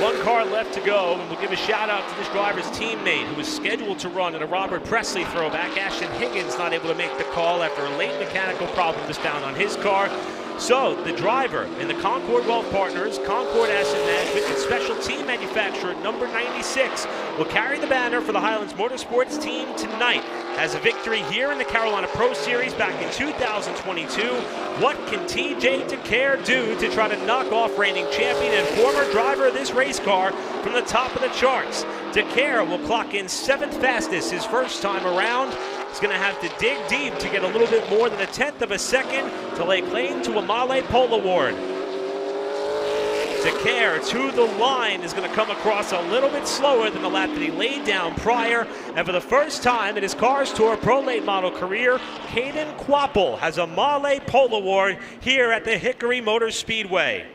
Speaker 3: 1 car left to go, and we'll give a shout out to this driver's teammate who was scheduled to run in a Robert Presley throwback. Ashton Higgins not able to make the call after a late mechanical problem was found on his car. So the driver in the Concord Wealth Partners, Concord Asset Management, and special team manufacturer number 96 will carry the banner for the Highlands Motorsports team tonight. Has a victory here in the Carolina Pro Series back in 2022. What can TJ DeCare do to try to knock off reigning champion and former driver of this race car from the top of the charts? DeCare will clock in 7th fastest his first time around. He's going to have to dig deep to get a little bit more than 1/10 of a second to lay claim to a Mahle Pole Award. DeCare to the line is going to come across a little bit slower than the lap that he laid down prior. And for the first time in his Cars Tour Pro Late model career, Kaden Quapple has a Mahle Pole Award here at the Hickory Motor Speedway.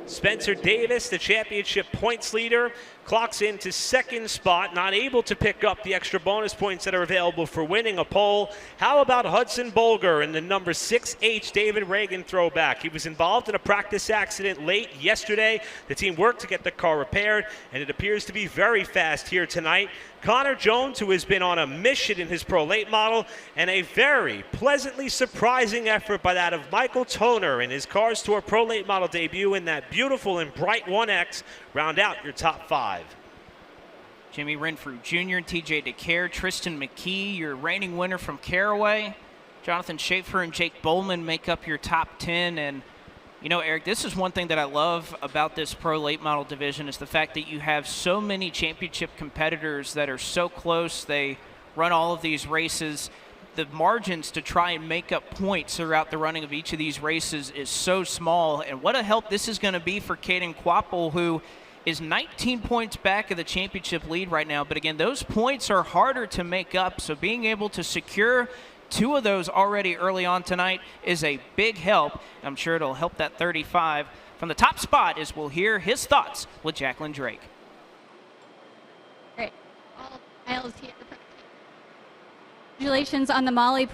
Speaker 3: Spencer Davis, the championship points leader, clocks into 2nd spot, not able to pick up the extra bonus points that are available for winning a pole. How about Hudson Bolger in the number 6H David Reagan throwback? He was involved in a practice accident late yesterday. The team worked to get the car repaired, and it appears to be very fast here tonight. Connor Jones, who has been on a mission in his Pro Late model, and a very pleasantly surprising effort by that of Michael Toner in his Cars Tour Pro Late model debut in that beautiful and bright 1X. Round out your top 5.
Speaker 2: Jimmy Renfrew Jr. and TJ DeCare, Tristan McKee, your reigning winner from Caraway. Jonathan Schaefer and Jake Bowman make up your top 10. And, you know, Eric, this is one thing that I love about this Pro Late model division is the fact that you have so many championship competitors that are so close. They run all of these races. The margins to try and make up points throughout the running of each of these races is so small. And what a help this is going to be for Kaden Quapple, who is 19 points back of the championship lead right now. But again, those points are harder to make up. So being able to secure 2 of those already early on tonight is a big help. I'm sure it'll help that 35 from the top spot, as we'll hear his thoughts with Jacqueline Drake.
Speaker 4: Great. All miles here. Congratulations on the Mahle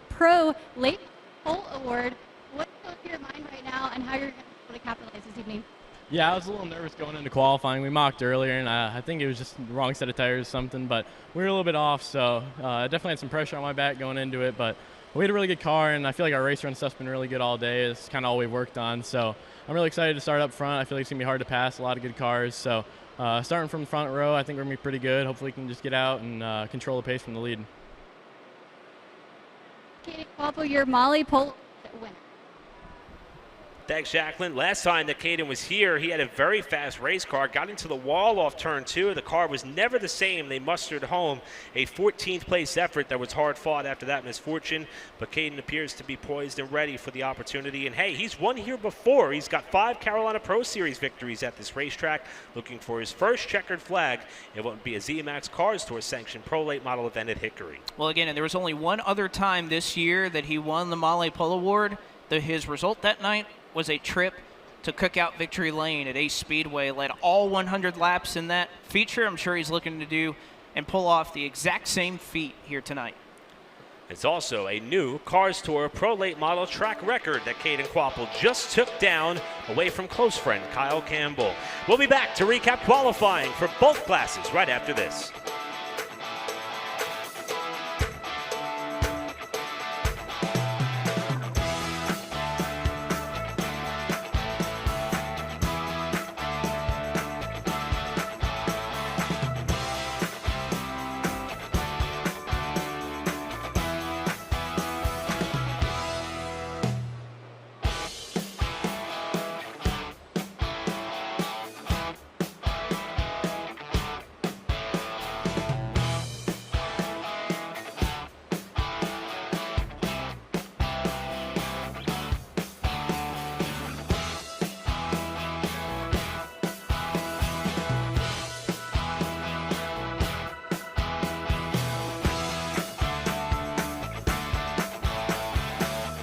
Speaker 4: Pro Late Pole Award. What's on your mind right now, and how you're going to be able to capitalize this evening?
Speaker 7: Yeah, I was a little nervous going into qualifying. We mocked earlier, and I think it was just the wrong set of tires or something, but we were a little bit off, so I definitely had some pressure on my back going into it, but we had a really good car, and I feel like our race run stuff's been really good all day. It's kind of all we've worked on, so I'm really excited to start up front. I feel like it's going to be hard to pass, a lot of good cars, so starting from the front row, I think we're going to be pretty good. Hopefully we can just get out and control the pace from the lead.
Speaker 4: Kaden Honeycutt, your Molly Polo winner.
Speaker 3: Thanks, Jacqueline. Last time that Kaden was here, he had a very fast race car, got into the wall off turn 2. The car was never the same. They mustered home a 14th place effort that was hard fought after that misfortune, but Kaden appears to be poised and ready for the opportunity. And hey, he's won here before. He's got 5 Carolina Pro Series victories at this racetrack, looking for his first checkered flag. It won't be a ZMAX Cars Tour sanctioned pro late model event at Hickory.
Speaker 2: Well, again, and there was only one other time this year that he won the Molly Pole Award. His result that night was a trip to Cookout Victory Lane at Ace Speedway. Led all 100 laps in that feature. I'm sure he's looking to do and pull off the exact same feat here tonight.
Speaker 3: It's also a new Cars Tour Pro Late Model track record that Kaden Honeycutt just took down away from close friend Kyle Campbell. We'll be back to recap qualifying for both classes right after this.